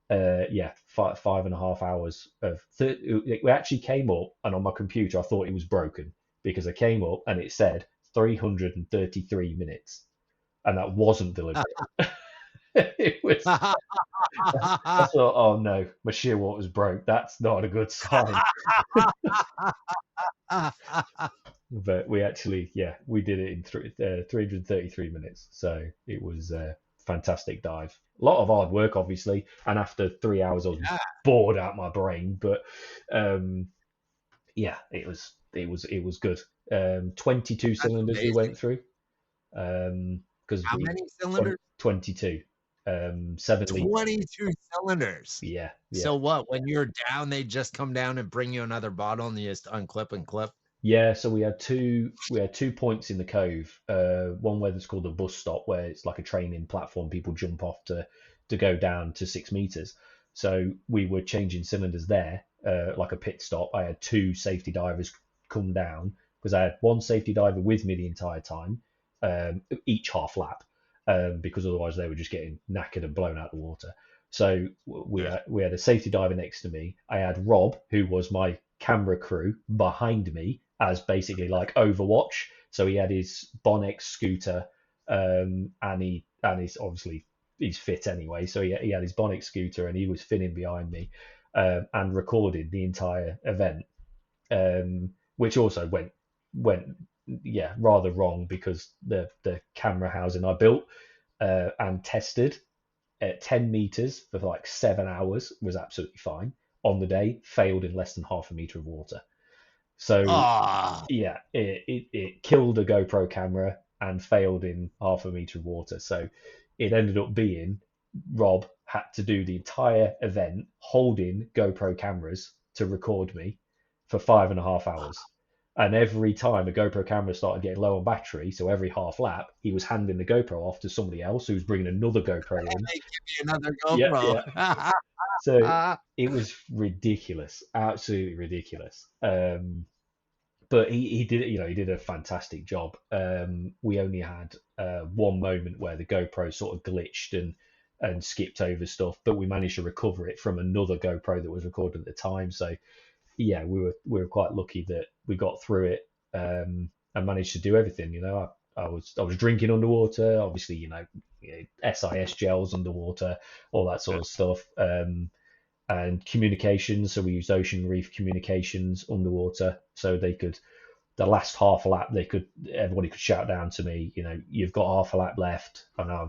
5.5 hours of. We actually came up, and on my computer I thought it was broken because I came up and it said 333 minutes, and that wasn't deliberate. It was. I thought, oh no, my shearwater's broke. That's not a good sign. But we actually, we did it in 333 minutes. So it was a fantastic dive. A lot of hard work, obviously. And after 3 hours, I was bored out my brain. But it was good. 22 cylinders
amazing.
we went through. Because
How many cylinders?
22. 7 liters.
22 cylinders.
Yeah.
So what? When you're down, they just come down and bring you another bottle, and you just unclip and clip.
Yeah, so we had two points in the cove. One where it's called a bus stop, where it's like a training platform. People jump off to go down to 6 meters. So we were changing cylinders there, like a pit stop. I had two safety divers come down because I had one safety diver with me the entire time, each half lap, because otherwise they were just getting knackered and blown out of the water. So we had a safety diver next to me. I had Rob, who was my camera crew, behind me as basically like Overwatch. So he had his Bonex scooter, and he's obviously he's fit anyway. So he had his Bonex scooter and he was finning behind me, and recorded the entire event, which also went rather wrong because the camera housing I built and tested at 10 meters for like 7 hours was absolutely fine. On the day, failed in less than half a meter of water. So it killed a GoPro camera and failed in half a meter of water. So it ended up being Rob had to do the entire event holding GoPro cameras to record me for 5.5 hours. And every time a GoPro camera started getting low on battery, so every half lap, he was handing the GoPro off to somebody else who was bringing another GoPro in.
They give you another GoPro.
Yeah. So it was ridiculous, absolutely ridiculous. But he did, he did a fantastic job. We only had one moment where the GoPro sort of glitched and skipped over stuff, but we managed to recover it from another GoPro that was recorded at the time. So yeah, we were quite lucky that we got through it, and managed to do everything. I was drinking underwater, obviously, SIS gels underwater, all that sort of stuff, and communications. So we used Ocean Reef Communications underwater, so they could, the last half a lap, everybody could shout down to me, you've got half a lap left, and I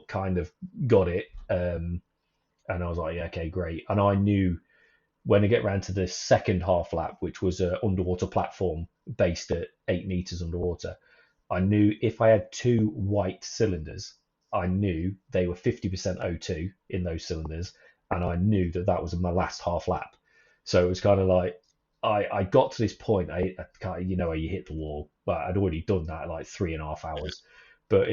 kind of got it, and I was like, yeah, okay, great. And I knew when I get round to the second half lap, which was an underwater platform based at 8 meters underwater, I knew if I had two white cylinders, I knew they were 50% O2 in those cylinders, and I knew that was my last half lap. So it was kind of like, I got to this point, I where you hit the wall, but I'd already done that at like 3.5 hours. But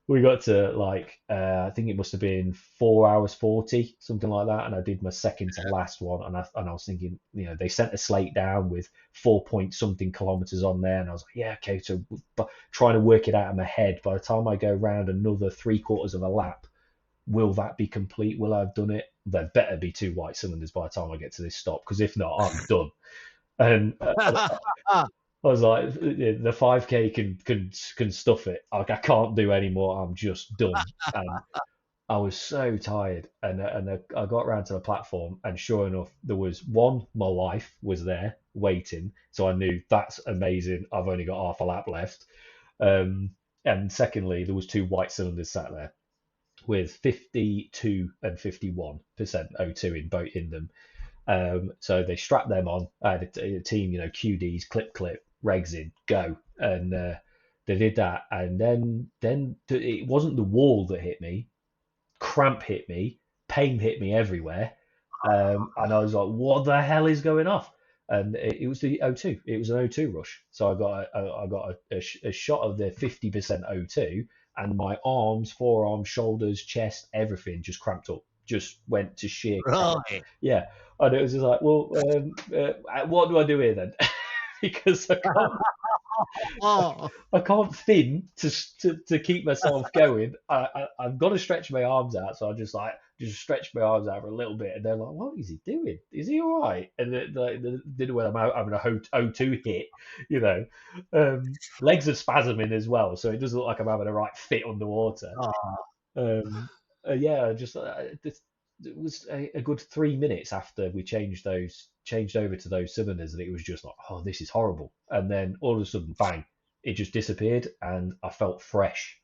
we got to like, I think it must have been 4 hours 40, something like that. And I did my second to last one. And I was thinking, they sent a slate down with 4 point something kilometers on there. And I was like, yeah, okay. So trying to work it out in my head, by the time I go round another 3/4 of a lap, will that be complete? Will I have done it? There better be two white cylinders by the time I get to this stop, because if not, I'm done. And I was like, the 5K can stuff it. Like, I can't do any more. I'm just done. And I was so tired. And I got around to the platform, and sure enough, there was one. My wife was there waiting, so I knew that's amazing. I've only got half a lap left. And secondly, there was two white cylinders sat there with 52 and 51% O2 in them. So they strapped them on. I had a team, QDs, clip, regs in, go, and they did that. And then it wasn't the wall that hit me. Cramp hit me, pain hit me everywhere, and I was like, "What the hell is going off?" And it was the O2. It was an O2 rush. So I got a shot of the 50% O2, and my arms, forearms, shoulders, chest, everything just cramped up. Just went to sheer cramp.
Really?
Yeah, and it was just like, well, what do I do here then? Because
Oh,
I can't thin to keep myself going. I've got to stretch my arms out, so I just stretch my arms out for a little bit, and they're like, "What is he doing? Is he all right?" And they did it when I'm out having a O2 hit, you know. Legs are spasming as well, so it doesn't look like I'm having a right fit underwater.
oh,
Yeah, just it was a good 3 minutes after we changed over to those cylinders, and it was just like, oh, this is horrible. And then all of a sudden, bang, it just disappeared, and I felt fresh.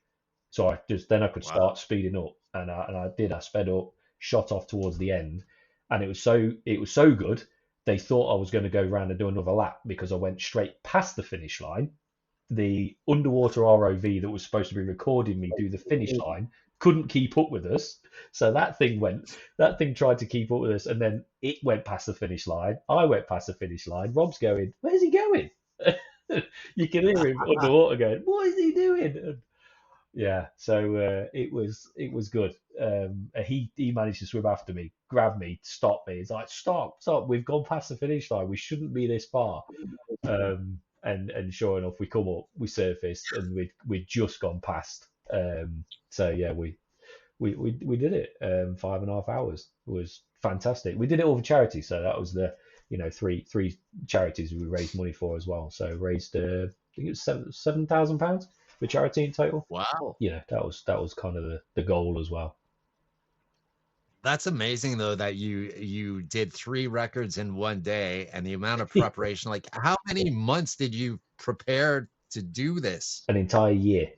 So I could
wow.
start speeding up, and I sped up, shot off towards the end, and it was so good. They thought I was going to go round and do another lap because I went straight past the finish line. The underwater ROV that was supposed to be recording me do the finish line couldn't keep up with us. So that thing tried to keep up with us, and then it went past the finish line. I went past the finish line. Rob's going, "Where's he going?" You can hear him underwater going, "What is he doing?" And yeah, so it was good. He managed to swim after me, grab me, stop me. He's like, "Stop, stop! We've gone past the finish line. We shouldn't be this far." And sure enough, we come up, we surfaced, and we'd just gone past. So yeah, we did it. 5.5 hours. It was fantastic. We did it all for charity, so that was the three charities we raised money for as well. So raised I think it was £7,000 for charity in total.
Wow.
That was kind of the goal as well.
That's amazing though that you did 3 records in one day, and the amount of preparation. Like, how many months did you prepare to do this?
An entire year.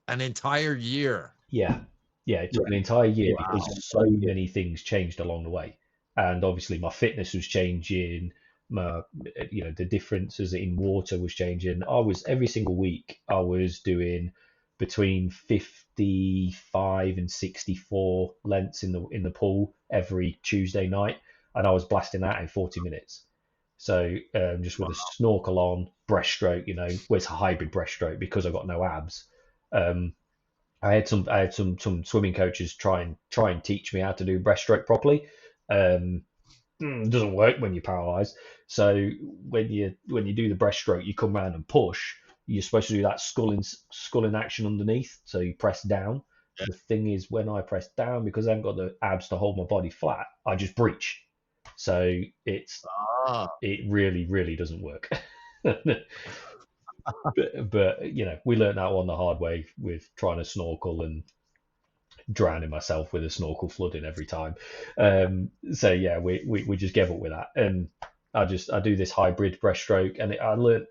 An entire year.
Yeah, it took an entire year
Wow.
because so many things changed along the way, and obviously my fitness was changing. My, the differences in water was changing. Every single week I was doing between 55 and 64 lengths in the pool every Tuesday night, and I was blasting that in 40 minutes. So just with a snorkel on, breaststroke, where's a hybrid breaststroke because I got no abs. I had some swimming coaches try and teach me how to do breaststroke properly. It doesn't work when you're paralyzed. So when you do the breaststroke, you come around and push. You're supposed to do that skull in action underneath. So you press down.
Yeah.
The thing is, when I press down, because I haven't got the abs to hold my body flat, I just breach. So it really, really doesn't work. But we learned that one the hard way with trying to snorkel and drowning myself with a snorkel flooding every time. So yeah, we just gave up with that, and I do this hybrid breaststroke, and I learned.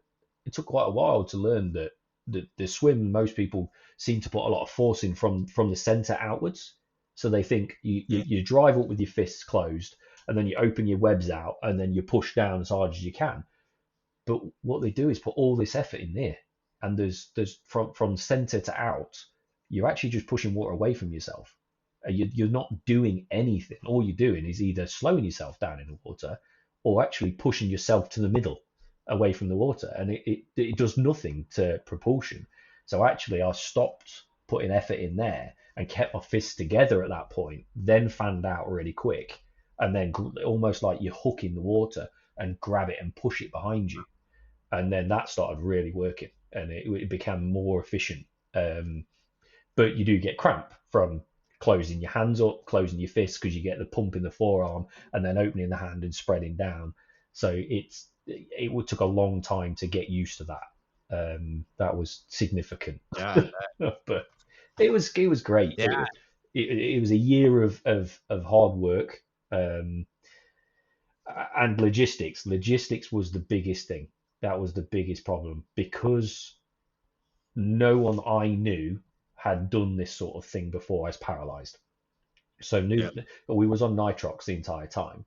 It took quite a while to learn that the swim, most people seem to put a lot of force in from the center outwards. So they think you drive up with your fists closed, and then you open your webs out, and then you push down as hard as you can. But what they do is put all this effort in there, and there's from center to out, you're actually just pushing water away from yourself. You're not doing anything. All you're doing is either slowing yourself down in the water, or actually pushing yourself to the middle, away from the water, and it does nothing to propulsion. So actually, I stopped putting effort in there and kept my fists together at that point. Then fanned out really quick, and then almost like you're hooking the water and grab it and push it behind you. And then that started really working, and it became more efficient. But you do get cramp from closing your hands up, closing your fists, because you get the pump in the forearm, and then opening the hand and spreading down. So it took a long time to get used to that. That was significant.
Yeah.
But it was great.
Yeah.
It was a year of hard work, and logistics. Logistics was the biggest thing. That was the biggest problem, because no one I knew had done this sort of thing before I was paralyzed. So
Yeah.
we was on nitrox the entire time.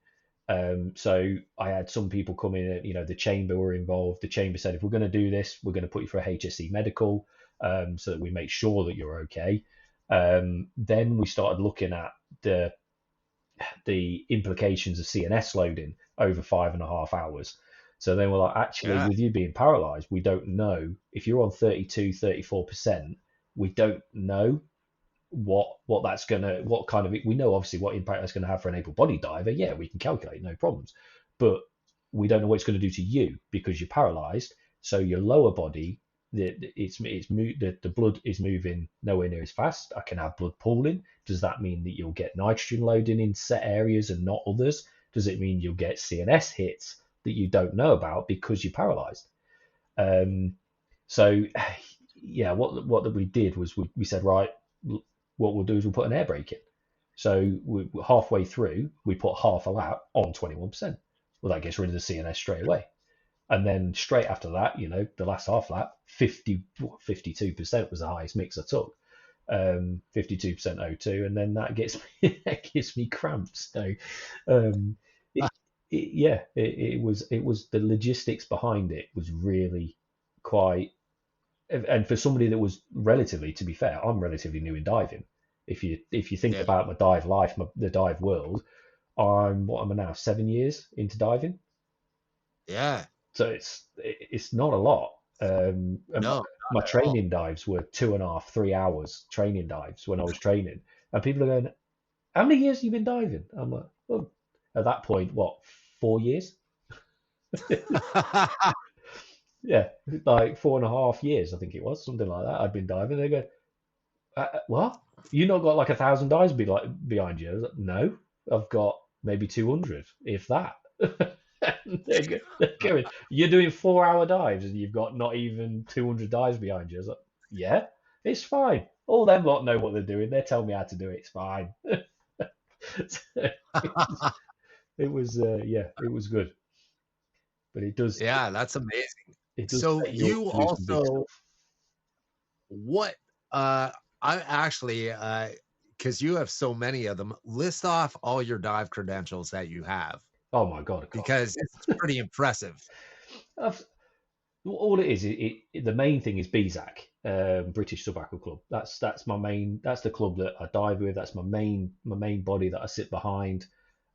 So I had some people come in, and, the chamber were involved. The chamber said, if we're going to do this, we're going to put you for a HSE medical, so that we make sure that you're okay. Then we started looking at the implications of CNS loading over 5.5 hours. So then we're like, actually,
Yeah.
with you being paralyzed, we don't know if you're on 32, 34%, we don't know what that's gonna, what kind of, we know obviously what impact that's gonna have for an able-bodied diver. Yeah, we can calculate, no problems, but we don't know what it's going to do to you because you're paralyzed. So your lower body, the blood is moving nowhere near as fast. I can have blood pooling. Does that mean that you'll get nitrogen loading in set areas and not others? Does it mean you'll get CNS hits that you don't know about because you're paralyzed? So yeah, what we did was we said, right, what we'll do is we'll put an air brake in. So halfway through, we put half a lap on 21%. Well, that gets rid of the CNS straight away. And then straight after that, the last half lap, 52% was the highest mix I took. 52% O2, and then that gives me cramps. So, it was the logistics behind it was really quite. And for somebody that was relatively, to be fair, I'm relatively new in diving. If you think
Yeah.
about my dive life, the dive world, what am I now? 7 years into diving.
Yeah.
So it's not a lot. And
No,
my
not at all.
training dives were 2.5, 3 hours training dives when I was training, and people are going, "How many years have you been diving?" I'm like, "Well, at that point, what, 4 years?" Yeah, like 4.5 years, I think it was, something like that. I'd been diving. They go, "What? You not got like 1,000 dives behind you?" I was like, "No, I've got maybe 200, if that." They're going, "You're doing 4 hour dives and you've got not even 200 dives behind you." I was like, "Yeah, it's fine. All them lot know what they're doing. They tell me how to do it. It's fine." So it was, yeah, it was good, but
Yeah, that's amazing.
it does
So
set you up
you
to do some big
also,
stuff.
what I actually because you have so many of them, list off all your dive credentials that you have
Oh my God, of course.
because it's pretty impressive.
I've, all it is, the main thing is BZAC, British Subaqua Club. That's my main. That's the club that I dive with. That's my main body that I sit behind.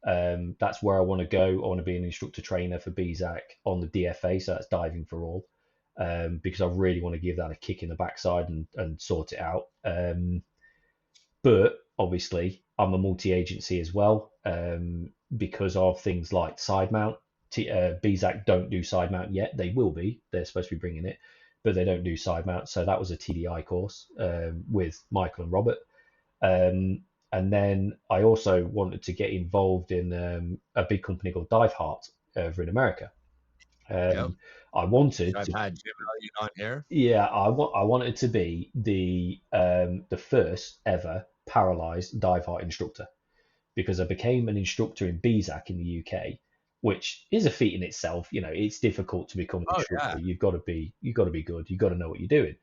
That's where I want to go. I want to be an instructor trainer for BZAC on the DFA, so that's diving for all. Because I really want to give that a kick in the backside and sort it out. But obviously, I'm a multi-agency as well, because of things like side mount. BZAC don't do side mount yet. They will be. They're supposed to be bringing it, but they don't do side mount. So that was a TDI course with Michael and Robert. And then I also wanted to get involved in a big company called Dive Heart over in America.
Yep.
I
Which
wanted
I've
to,
had Jim Elliott on here.
yeah, I wanted to be the first ever paralyzed dive heart instructor because I became an instructor in BZAC in the UK, which is a feat in itself. It's difficult to become an
Oh yeah.
instructor. You've got to be good. You've got to know what you're doing.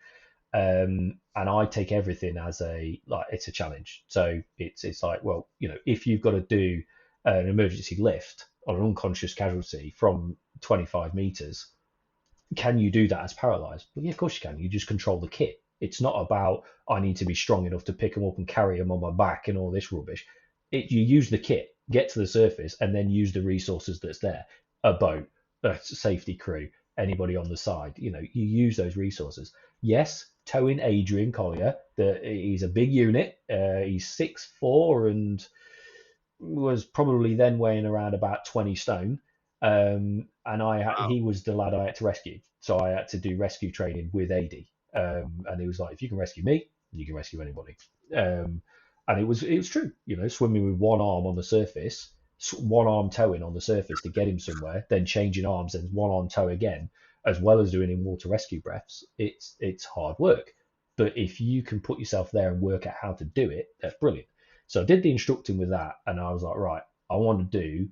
And I take everything as it's a challenge. So it's like, well, if you've got to do an emergency lift on an unconscious casualty from 25 meters, can you do that as paralyzed? Well, yeah, of course you can. You just control the kit. It's not about I need to be strong enough to pick them up and carry them on my back and all this rubbish. You use the kit, get to the surface, and then use the resources that's there. A boat, a safety crew, anybody on the side. You use those resources. Yes, towing Adrian Collier. He's a big unit. He's 6'4" and was probably then weighing around about 20 stone. And
Wow.
he was the lad I had to rescue. So I had to do rescue training with AD. And he was like, if you can rescue me, you can rescue anybody. And it was true, swimming with one arm on the surface, one arm towing on the surface to get him somewhere, then changing arms and one arm tow again, as well as doing in water rescue breaths. It's hard work. But if you can put yourself there and work out how to do it, that's brilliant. So I did the instructing with that, and I was like, right, I want to do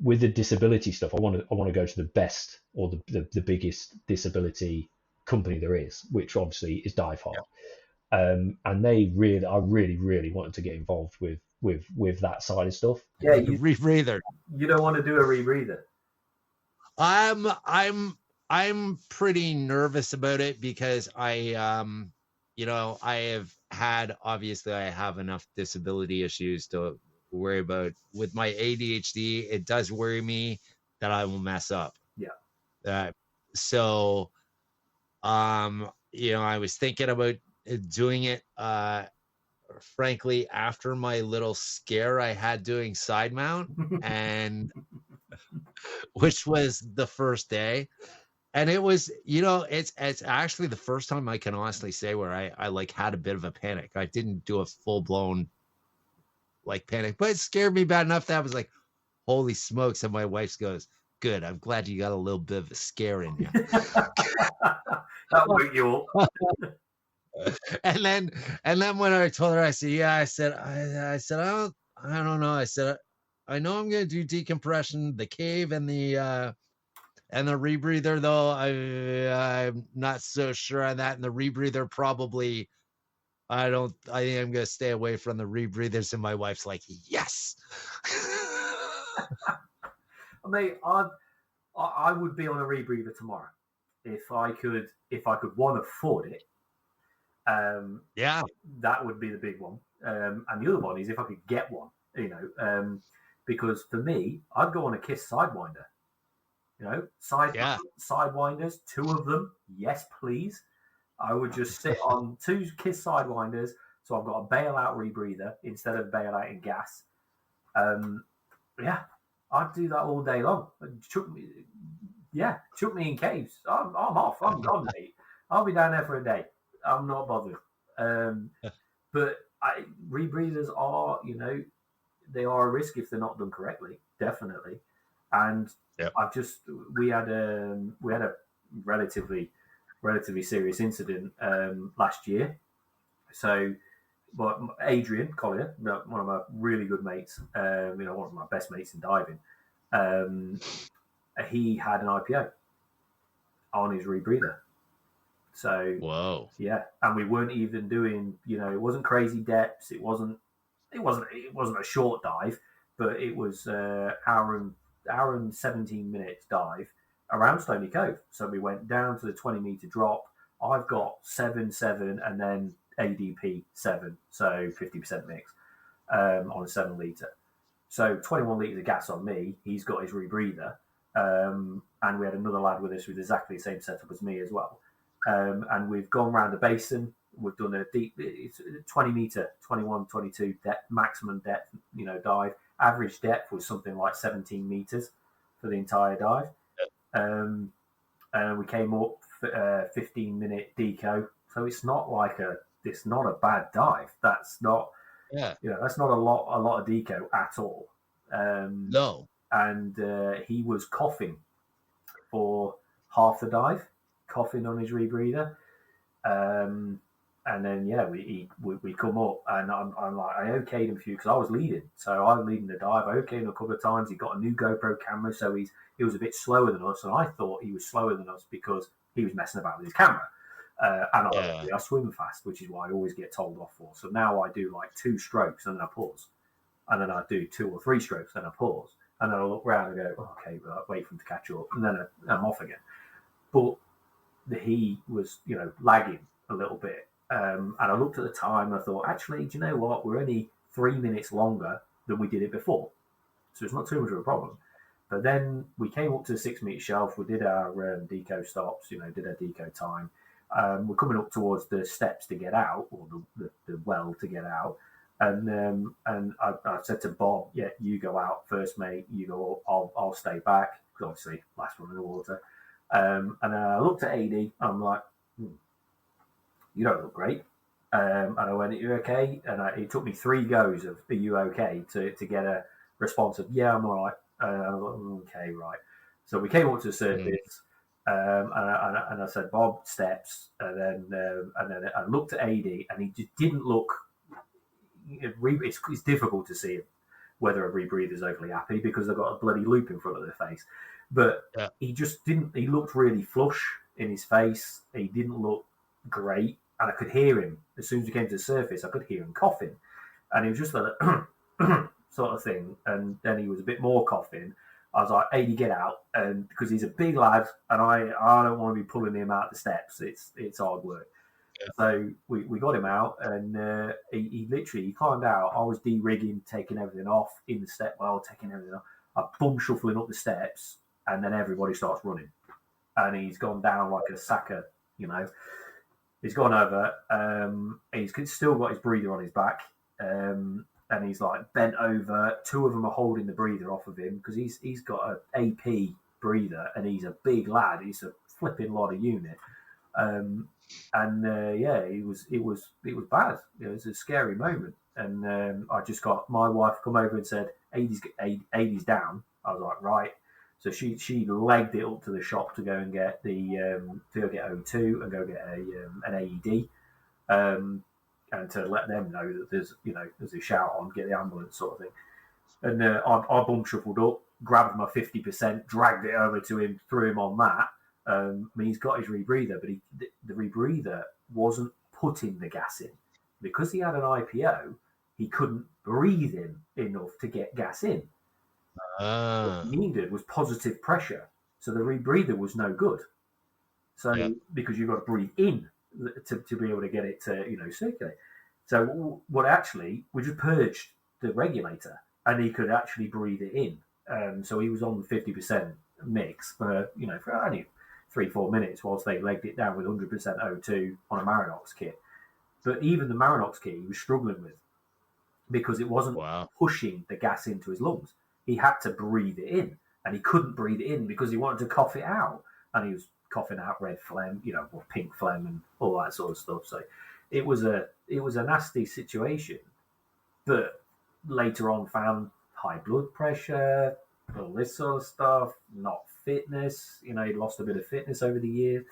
with the disability stuff. I want to go to the best or the biggest disability company there is, which obviously is Dive Heart. And I really wanted to get involved with with that side of stuff.
Yeah,
rebreather.
You don't want to do a rebreather.
I'm pretty nervous about it because I obviously I have enough disability issues to worry about. With my ADHD, it does worry me that I will mess up.
Yeah.
So I was thinking about doing it frankly after my little scare I had doing side mount, and which was the first day. And it was, it's actually the first time I can honestly say where I like had a bit of a panic. I didn't do a full blown like panic, but it scared me bad enough that I was like, holy smokes. And my wife goes, good. I'm glad you got a little bit of a scare in you.
That woke you up.
And then when I told her, I said, yeah, I said, I don't know. I said, I know I'm going to do decompression, the cave and the rebreather, though I'm not so sure on that. And the rebreather probably, I think I'm going to stay away from the rebreathers. And my wife's like, yes.
I mean, I would be on a rebreather tomorrow if I could one, afford it.
Yeah,
that would be the big one. And the other one is if I could get one, because for me, I'd go on a KISS Sidewinder. Sidewinders, 2 of them, yes, please. I would just sit on 2 KISS Sidewinders, so I've got a bailout rebreather instead of bailout in gas. I'd do that all day long. Chuck me in caves. I'm off. I'm gone, mate. I'll be down there for a day. I'm not bothered. But rebreathers are, they are a risk if they're not done correctly, definitely. And
yep.
We had a relatively serious incident last year. So, but Adrian Collier, one of my really good mates, one of my best mates in diving, he had an IPO on his rebreather. So,
whoa,
yeah, and we weren't even doing, it wasn't crazy depths. It wasn't a short dive, but it was hour and 17 minutes dive around Stony Cove. So we went down to the 20-meter drop. I've got 7, and then ADP 7, so 50% mix on a 7 litre. So 21 litres of gas on me. He's got his rebreather, and we had another lad with us with exactly the same setup as me as well. And we've gone around the basin. We've done a deep, it's 20 meter, 21, 22 depth, maximum depth, dive. Average depth was something like 17 meters for the entire dive. And we came up 15-minute deco. So it's not a bad dive. That's not, that's not a lot of deco at all.
No.
And he was coughing for half the dive, coughing on his rebreather. And then we come up, and I'm like, I okayed him a few because I was leading, so I was leading the dive. I okayed him a couple of times. He got a new GoPro camera, so he was a bit slower than us, and I thought he was slower than us because he was messing about with his camera. I swim fast, which is what I always get told off for. So now I do like 2 strokes and then I pause, and then I do 2 or 3 strokes, then I pause, and then I look around and go, okay, but wait for him to catch up, and then I'm off again. But he was, lagging a little bit. And I looked at the time and I thought, actually, do you know what? We're only 3 minutes longer than we did it before. So it's not too much of a problem. But then we came up to the 6-meter shelf. We did our deco stops, did our deco time. We're coming up towards the steps to get out, or the well to get out. And I said to Bob, yeah, you go out first, mate. You go up, I'll stay back, because obviously last one in the water. And I looked at AD. I'm like, you don't look great. And I went, are you okay? And it took me 3 goes of, are you okay? To get a response of, yeah, I'm all right. I was like, okay, right. So we came up to the surface, and I said, Bob, steps. And then I looked at AD, and he just didn't look, it's difficult to see whether a rebreather's overly happy because they've got a bloody loop in front of their face. But he just didn't, he looked really flush in his face. He didn't look great. And I could hear him as soon as he came to the surface. I could hear him coughing, and he was just like, sort of thing. And then he was a bit more coughing. I was like, "Ady, get out!" And because he's a big lad, and I don't want to be pulling him out the steps. It's hard work.
Yeah.
So we got him out, and he literally climbed out. I was de-rigging, taking everything off in the step well, taking everything off. I bum shuffling up the steps, and then everybody starts running, and he's gone down like a sacker, you know. He's gone over. He's still got his breather on his back, and he's like bent over. Two of them are holding the breather off of him because he's got an AP breather, and he's a big lad. He's a flipping lot of unit. Yeah, it was bad. It was a scary moment, and I just got my wife come over and said, "Ady's down." I was like, right. So she legged it up to the shop to go and get the to go get O2 and go get an AED, and to let them know that there's a shout on, get the ambulance sort of thing. And I bum shuffled up, grabbed my 50%, dragged it over to him, threw him on that. I mean, he's got his rebreather, but the rebreather wasn't putting the gas in because he had an IPO. He couldn't breathe in enough to get gas in. What he needed was positive pressure, so the rebreather was no good. So because you've got to breathe in to be able to get it to circulate. So we just purged the regulator, and he could actually breathe it in. So he was on the 50% mix for only 3-4 minutes whilst they legged it down with 100% O2 on a Marinox kit. But even the Marinox kit he was struggling with because it wasn't pushing the gas into his lungs. He had to breathe it in, and he couldn't breathe it in because he wanted to cough it out, and he was coughing out red phlegm, or pink phlegm and all that sort of stuff. So it was a nasty situation. But later on, found high blood pressure, all this sort of stuff, not fitness. He'd lost a bit of fitness over the years,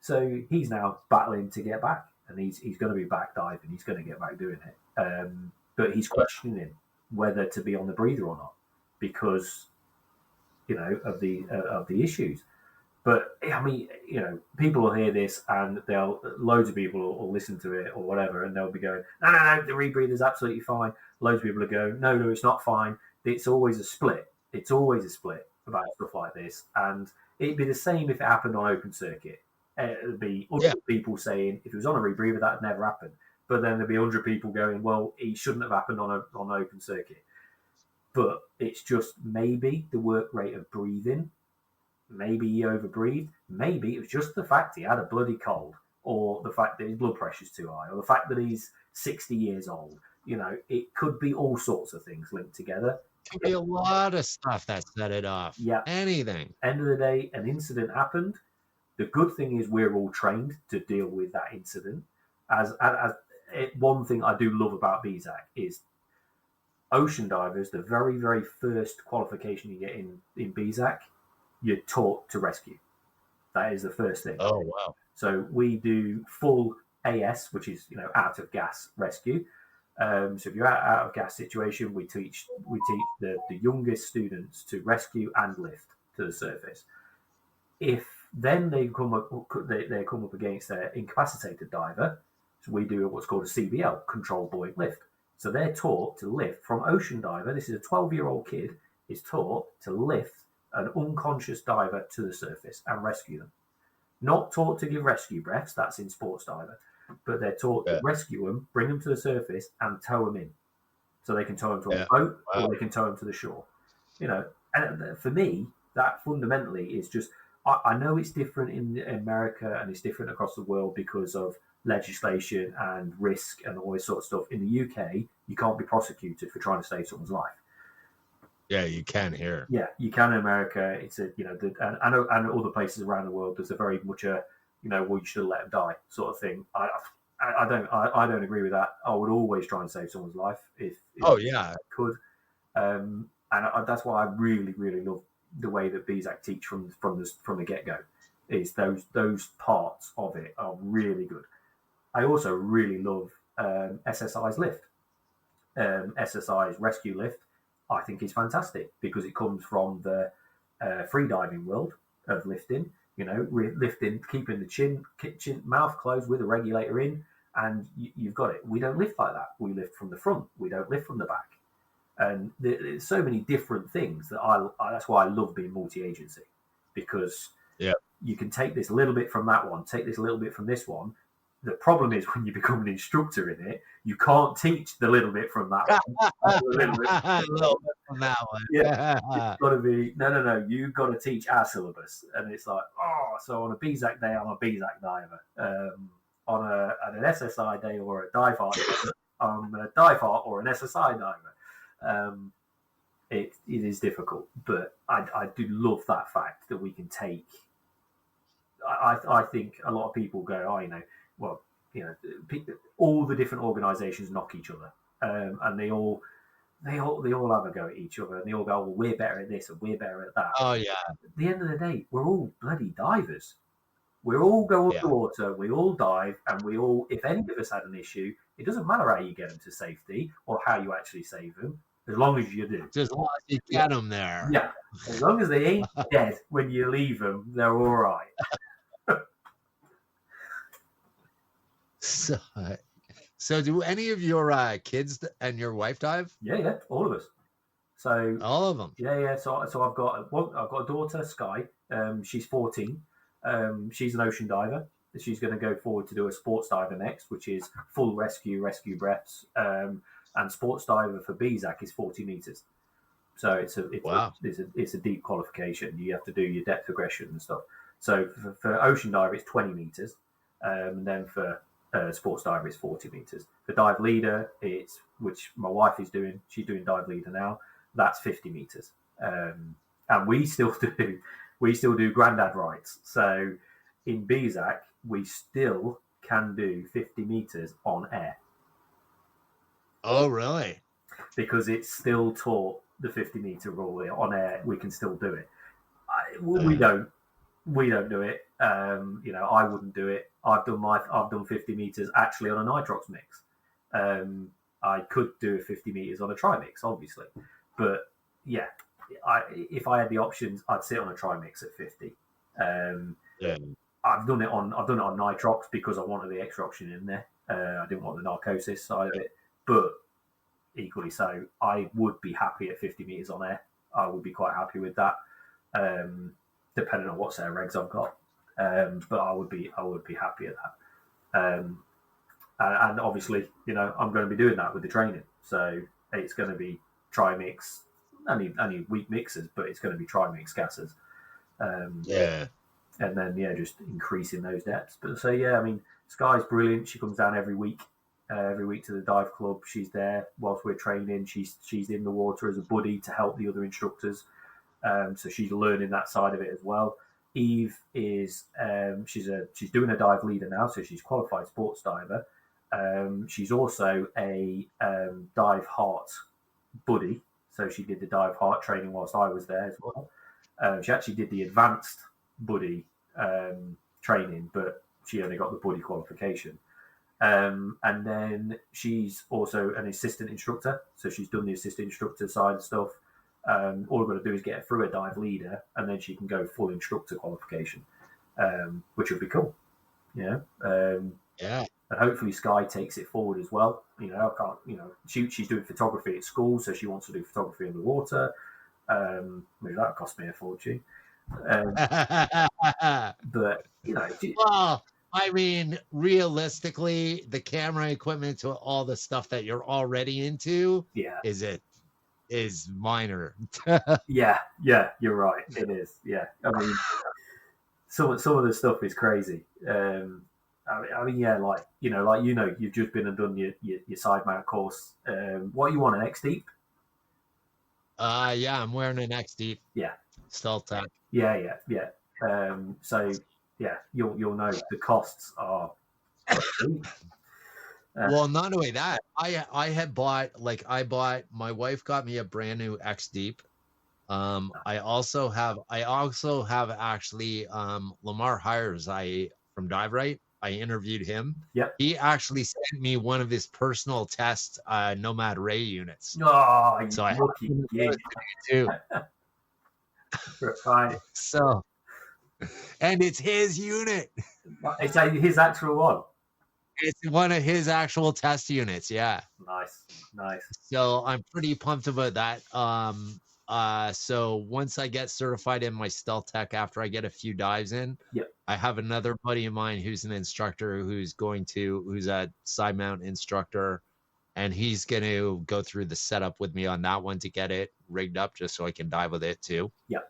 so he's now battling to get back, and he's going to be back diving. He's going to get back doing it, but he's questioning whether to be on the breather or not because of the issues. But I mean, people will hear this, and loads of people will listen to it or whatever, and they'll be going, no, the rebreather's absolutely fine. Loads of people will go, no, it's not fine. It's always a split. It's always a split about stuff like this, and it'd be the same if it happened on open circuit. It'd be 100 people saying if it was on a rebreather that'd never happen, but then there'd be 100 people going, well, it shouldn't have happened on open circuit. But it's just maybe the work rate of breathing. Maybe he overbreathed. Maybe it was just the fact he had a bloody cold, or the fact that his blood pressure's too high, or the fact that he's 60 years old. It could be all sorts of things linked together.
It could be a lot of stuff that set it off.
Yeah.
Anything.
End of the day, an incident happened. The good thing is we're all trained to deal with that incident. As one thing I do love about BZAC is ocean divers, the very, very first qualification you get in BZAC, you're taught to rescue. That is the first thing.
Oh, wow.
So we do full AS, which is, out of gas rescue. So if you're out of gas situation, we teach the youngest students to rescue and lift to the surface. If then they come up against their incapacitated diver, so we do what's called a CBL, controlled buoyant lift. So they're taught to lift from ocean diver. This is a 12-year-old kid is taught to lift an unconscious diver to the surface and rescue them. Not taught to give rescue breaths, that's in sports diver, but they're taught to rescue them, bring them to the surface, and tow them in. So they can tow them to a boat, or they can tow them to the shore. And for me, that fundamentally is just, I know it's different in America and it's different across the world because of legislation and risk and all this sort of stuff. In the UK, you can't be prosecuted for trying to save someone's life.
Yeah, you can here.
Yeah, you can in America. It's and other places around the world. There's a very much a well, you should have let them die sort of thing. I don't agree with that. I would always try and save someone's life if I could. And that's why I really, really love the way that BZAC teach from the get go. Is those parts of it are really good. I also really love SSI's lift. SSI's rescue lift, I think, is fantastic because it comes from the freediving world of lifting. Lifting, keeping the chin mouth closed with a regulator in, and you've got it. We don't lift like that. We lift from the front. We don't lift from the back. And there's so many different things that that's why I love being multi-agency, because you can take this little bit from that one, take this little bit from this one. The problem is when you become an instructor in it, you can't teach the little bit from that one. A little bit
from that one.
Yeah, it's got to be no. You've got to teach our syllabus, and it's like, so on a BZAC day, I'm a BZAC diver. On an SSI day or a dive art, I'm a dive art or an SSI diver. It is difficult, but I do love that fact that we can take. I think a lot of people go, all the different organisations knock each other, and they all have a go at each other, and they all go, well, we're better at this and we're better at that.
Oh yeah.
At the end of the day, we're all bloody divers. We all go underwater, we all dive, and we all, if any of us had an issue, it doesn't matter how you get them to safety or how you actually save them, as long as you do.
Just as long as you get them there.
Yeah. As long as they ain't dead when you leave them, they're all right.
So do any of your kids and your wife dive?
Yeah, all of us. So
all of them.
Yeah. So I've got a daughter, Sky. She's 14. She's an ocean diver. She's going to go forward to do a sports diver next, which is full rescue breaths. And sports diver for BZAC is 40 meters. So it's a deep qualification. You have to do your depth regression and stuff. So for ocean diver, it's 20 meters. And then for sports diver, it's 40 meters. For dive leader, which my wife is doing. She's doing dive leader now. That's 50 meters. And we still do granddad rights. So in BZAC, we still can do 50 meters on air.
Oh, really?
Because it's still taught the 50 meter rule on air. We can still do it. We don't do it. I wouldn't do it. I've done 50 meters actually on a nitrox mix. I could do 50 meters on a trimix, obviously, but yeah, if I had the options, I'd sit on a trimix at 50. I've done it on nitrox because I wanted the extra option in there. I didn't want the narcosis side of it, but equally so, I would be happy at 50 meters on air. I would be quite happy with that, depending on what set of regs I've got. But I would be happy at that. And obviously, I'm going to be doing that with the training. So it's going to be trimix, only weak mixers, but it's going to be trimix gases. And then just increasing those depths. But so Sky's brilliant. She comes down every week to the dive club. She's there whilst we're training. She's in the water as a buddy to help the other instructors. So she's learning that side of it as well. Eve is she's doing a dive leader now, so she's qualified sports diver. She's also a dive heart buddy, so she did the dive heart training whilst I was there as well. She actually did the advanced buddy training, but she only got the buddy qualification. And then she's also an assistant instructor, so she's done the assistant instructor side of stuff. All we've got to do is get her through a dive leader, and then she can go full instructor qualification, which would be cool. And hopefully Sky takes it forward as well. She's doing photography at school, so she wants to do photography in the water. Maybe that cost me a fortune. But
well, I mean, realistically, the camera equipment to all the stuff that you're already into, is minor.
yeah, you're right. It is. Yeah, I mean, some of the stuff is crazy. You've just been and done your side mount course. What you want, an X Deep?
I'm wearing an X Deep.
Yeah,
Stealth Tech.
Yeah. You'll know the costs are.
Well, not only that, I had bought, my wife got me a brand new X Deep. I also have actually Lamar Hires from Dive Right. I interviewed him.
Yep.
He actually sent me one of his personal test Nomad Ray units.
Oh,
so I
lucky you
too.
Right.
So, and it's his unit.
It's his actual one.
It's one of his actual test units. Yeah.
Nice.
So I'm pretty pumped about that. So once I get certified in my stealth tech, after I get a few dives in,
Yep.
I have another buddy of mine who's an instructor who's a side mount instructor, and he's going to go through the setup with me on that one to get it rigged up just so I can dive with it too.
Yep.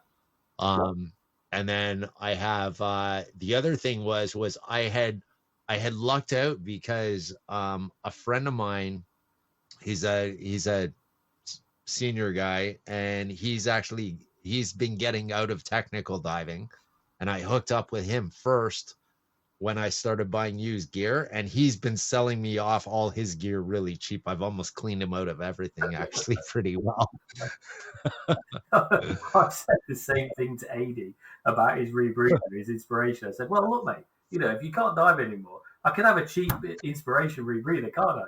And then I have the other thing was I had lucked out because a friend of mine, he's a senior guy, and he's been getting out of technical diving, and I hooked up with him first when I started buying used gear, and he's been selling me off all his gear really cheap. I've almost cleaned him out of everything actually pretty well.
I said the same thing to AD about his rebreather, his inspiration. I said, well, look, mate, if you can't dive anymore, I can have a cheap inspiration rebreather, can't I?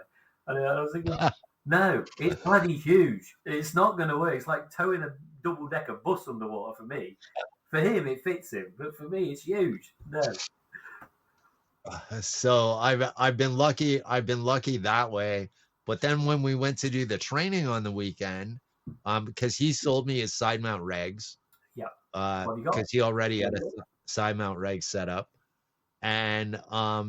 And I was thinking, no, it's bloody huge. It's not going to work. It's like towing a double-decker bus underwater for me. For him, it fits him, but for me, it's huge. No.
So I've been lucky. I've been lucky that way. But then when we went to do the training on the weekend, because he sold me his side mount regs.
Yeah.
Because he already had a side mount reg set up, and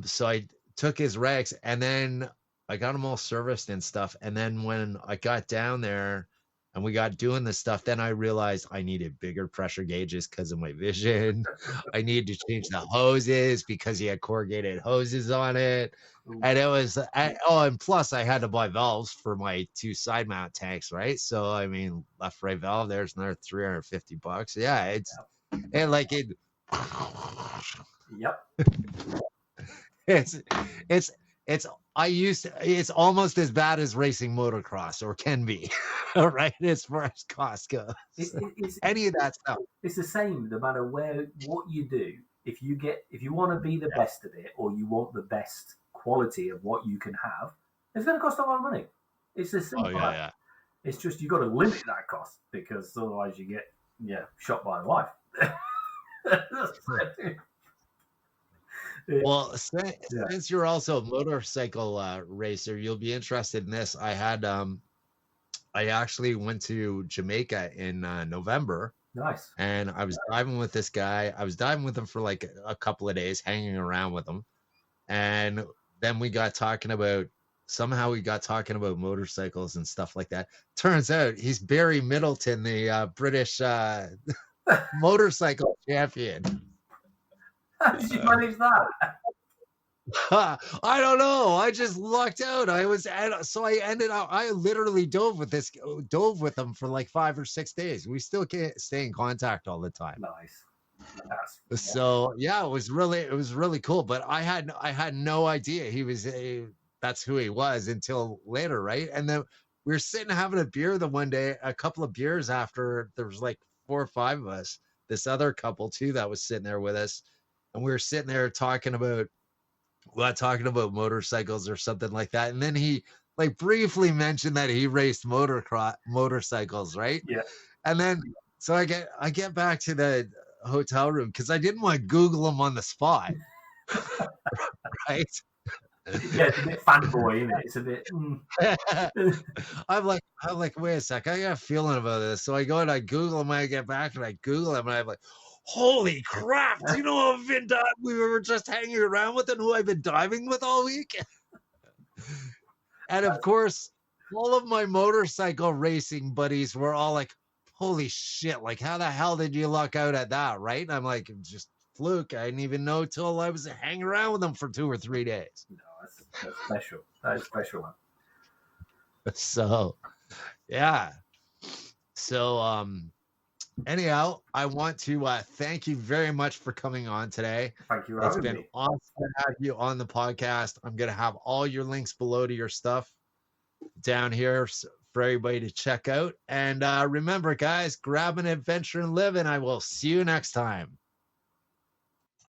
so I took his regs, and then I got them all serviced and stuff. And then when I got down there and we got doing this stuff, then I realized I needed bigger pressure gauges because of my vision. I needed to change the hoses because he had corrugated hoses on it. And it was, and plus I had to buy valves for my 2 side mount tanks, right? So, I mean, left, right valve, there's another $350. Yeah, it's almost as bad as racing motocross, or can be, right? As far as cost goes. It's any of that stuff.
It's the same no matter what you do. If you want to be the best of it, or you want the best quality of what you can have, it's going to cost a lot of money. It's the same. Yeah. It's just you got to limit that cost, because otherwise you get shot by the wife.
Well, since you're also a motorcycle racer, you'll be interested in this. I actually went to Jamaica in November.
Nice.
And I was diving with this guy. I was diving with him for like a couple of days, hanging around with him. And then we got talking about motorcycles and stuff like that. Turns out he's Barry Middleton, the British motorcycle champion.
How did you manage that?
I don't know. I just lucked out. I literally dove with him for like 5 or 6 days. We still can't stay in contact all the time.
Nice.
So yeah, it was really cool. But I had no idea that's who he was until later, right? And then we were sitting having a beer the one day, a couple of beers after. There was like 4 or 5 of us. This other couple too that was sitting there with us, and we were sitting there talking about motorcycles or something like that. And then he like briefly mentioned that he raced motorcycles, right?
Yeah.
And then so I get back to the hotel room because I didn't want to Google him on the spot. Right?
Yeah, it's a bit fanboy, isn't it? It's a bit.
I'm like, wait a sec, I got a feeling about this. So I go and I Google him. I get back and I Google him, and I'm like, holy crap! Do you know who I've been we were just hanging around with, and who I've been diving with all week? And of course, all of my motorcycle racing buddies were all like, holy shit! Like, how the hell did you luck out at that? Right? And I'm like, just fluke. I didn't even know till I was hanging around with them for 2 or 3 days.
No, that's special. That is special, man.
So, yeah. So, anyhow, I want to thank you very much for coming on today.
Thank you.
It's been awesome to have you on the podcast. I'm going to have all your links below to your stuff down here for everybody to check out. And remember, guys, grab an adventure and live, and I will see you next time.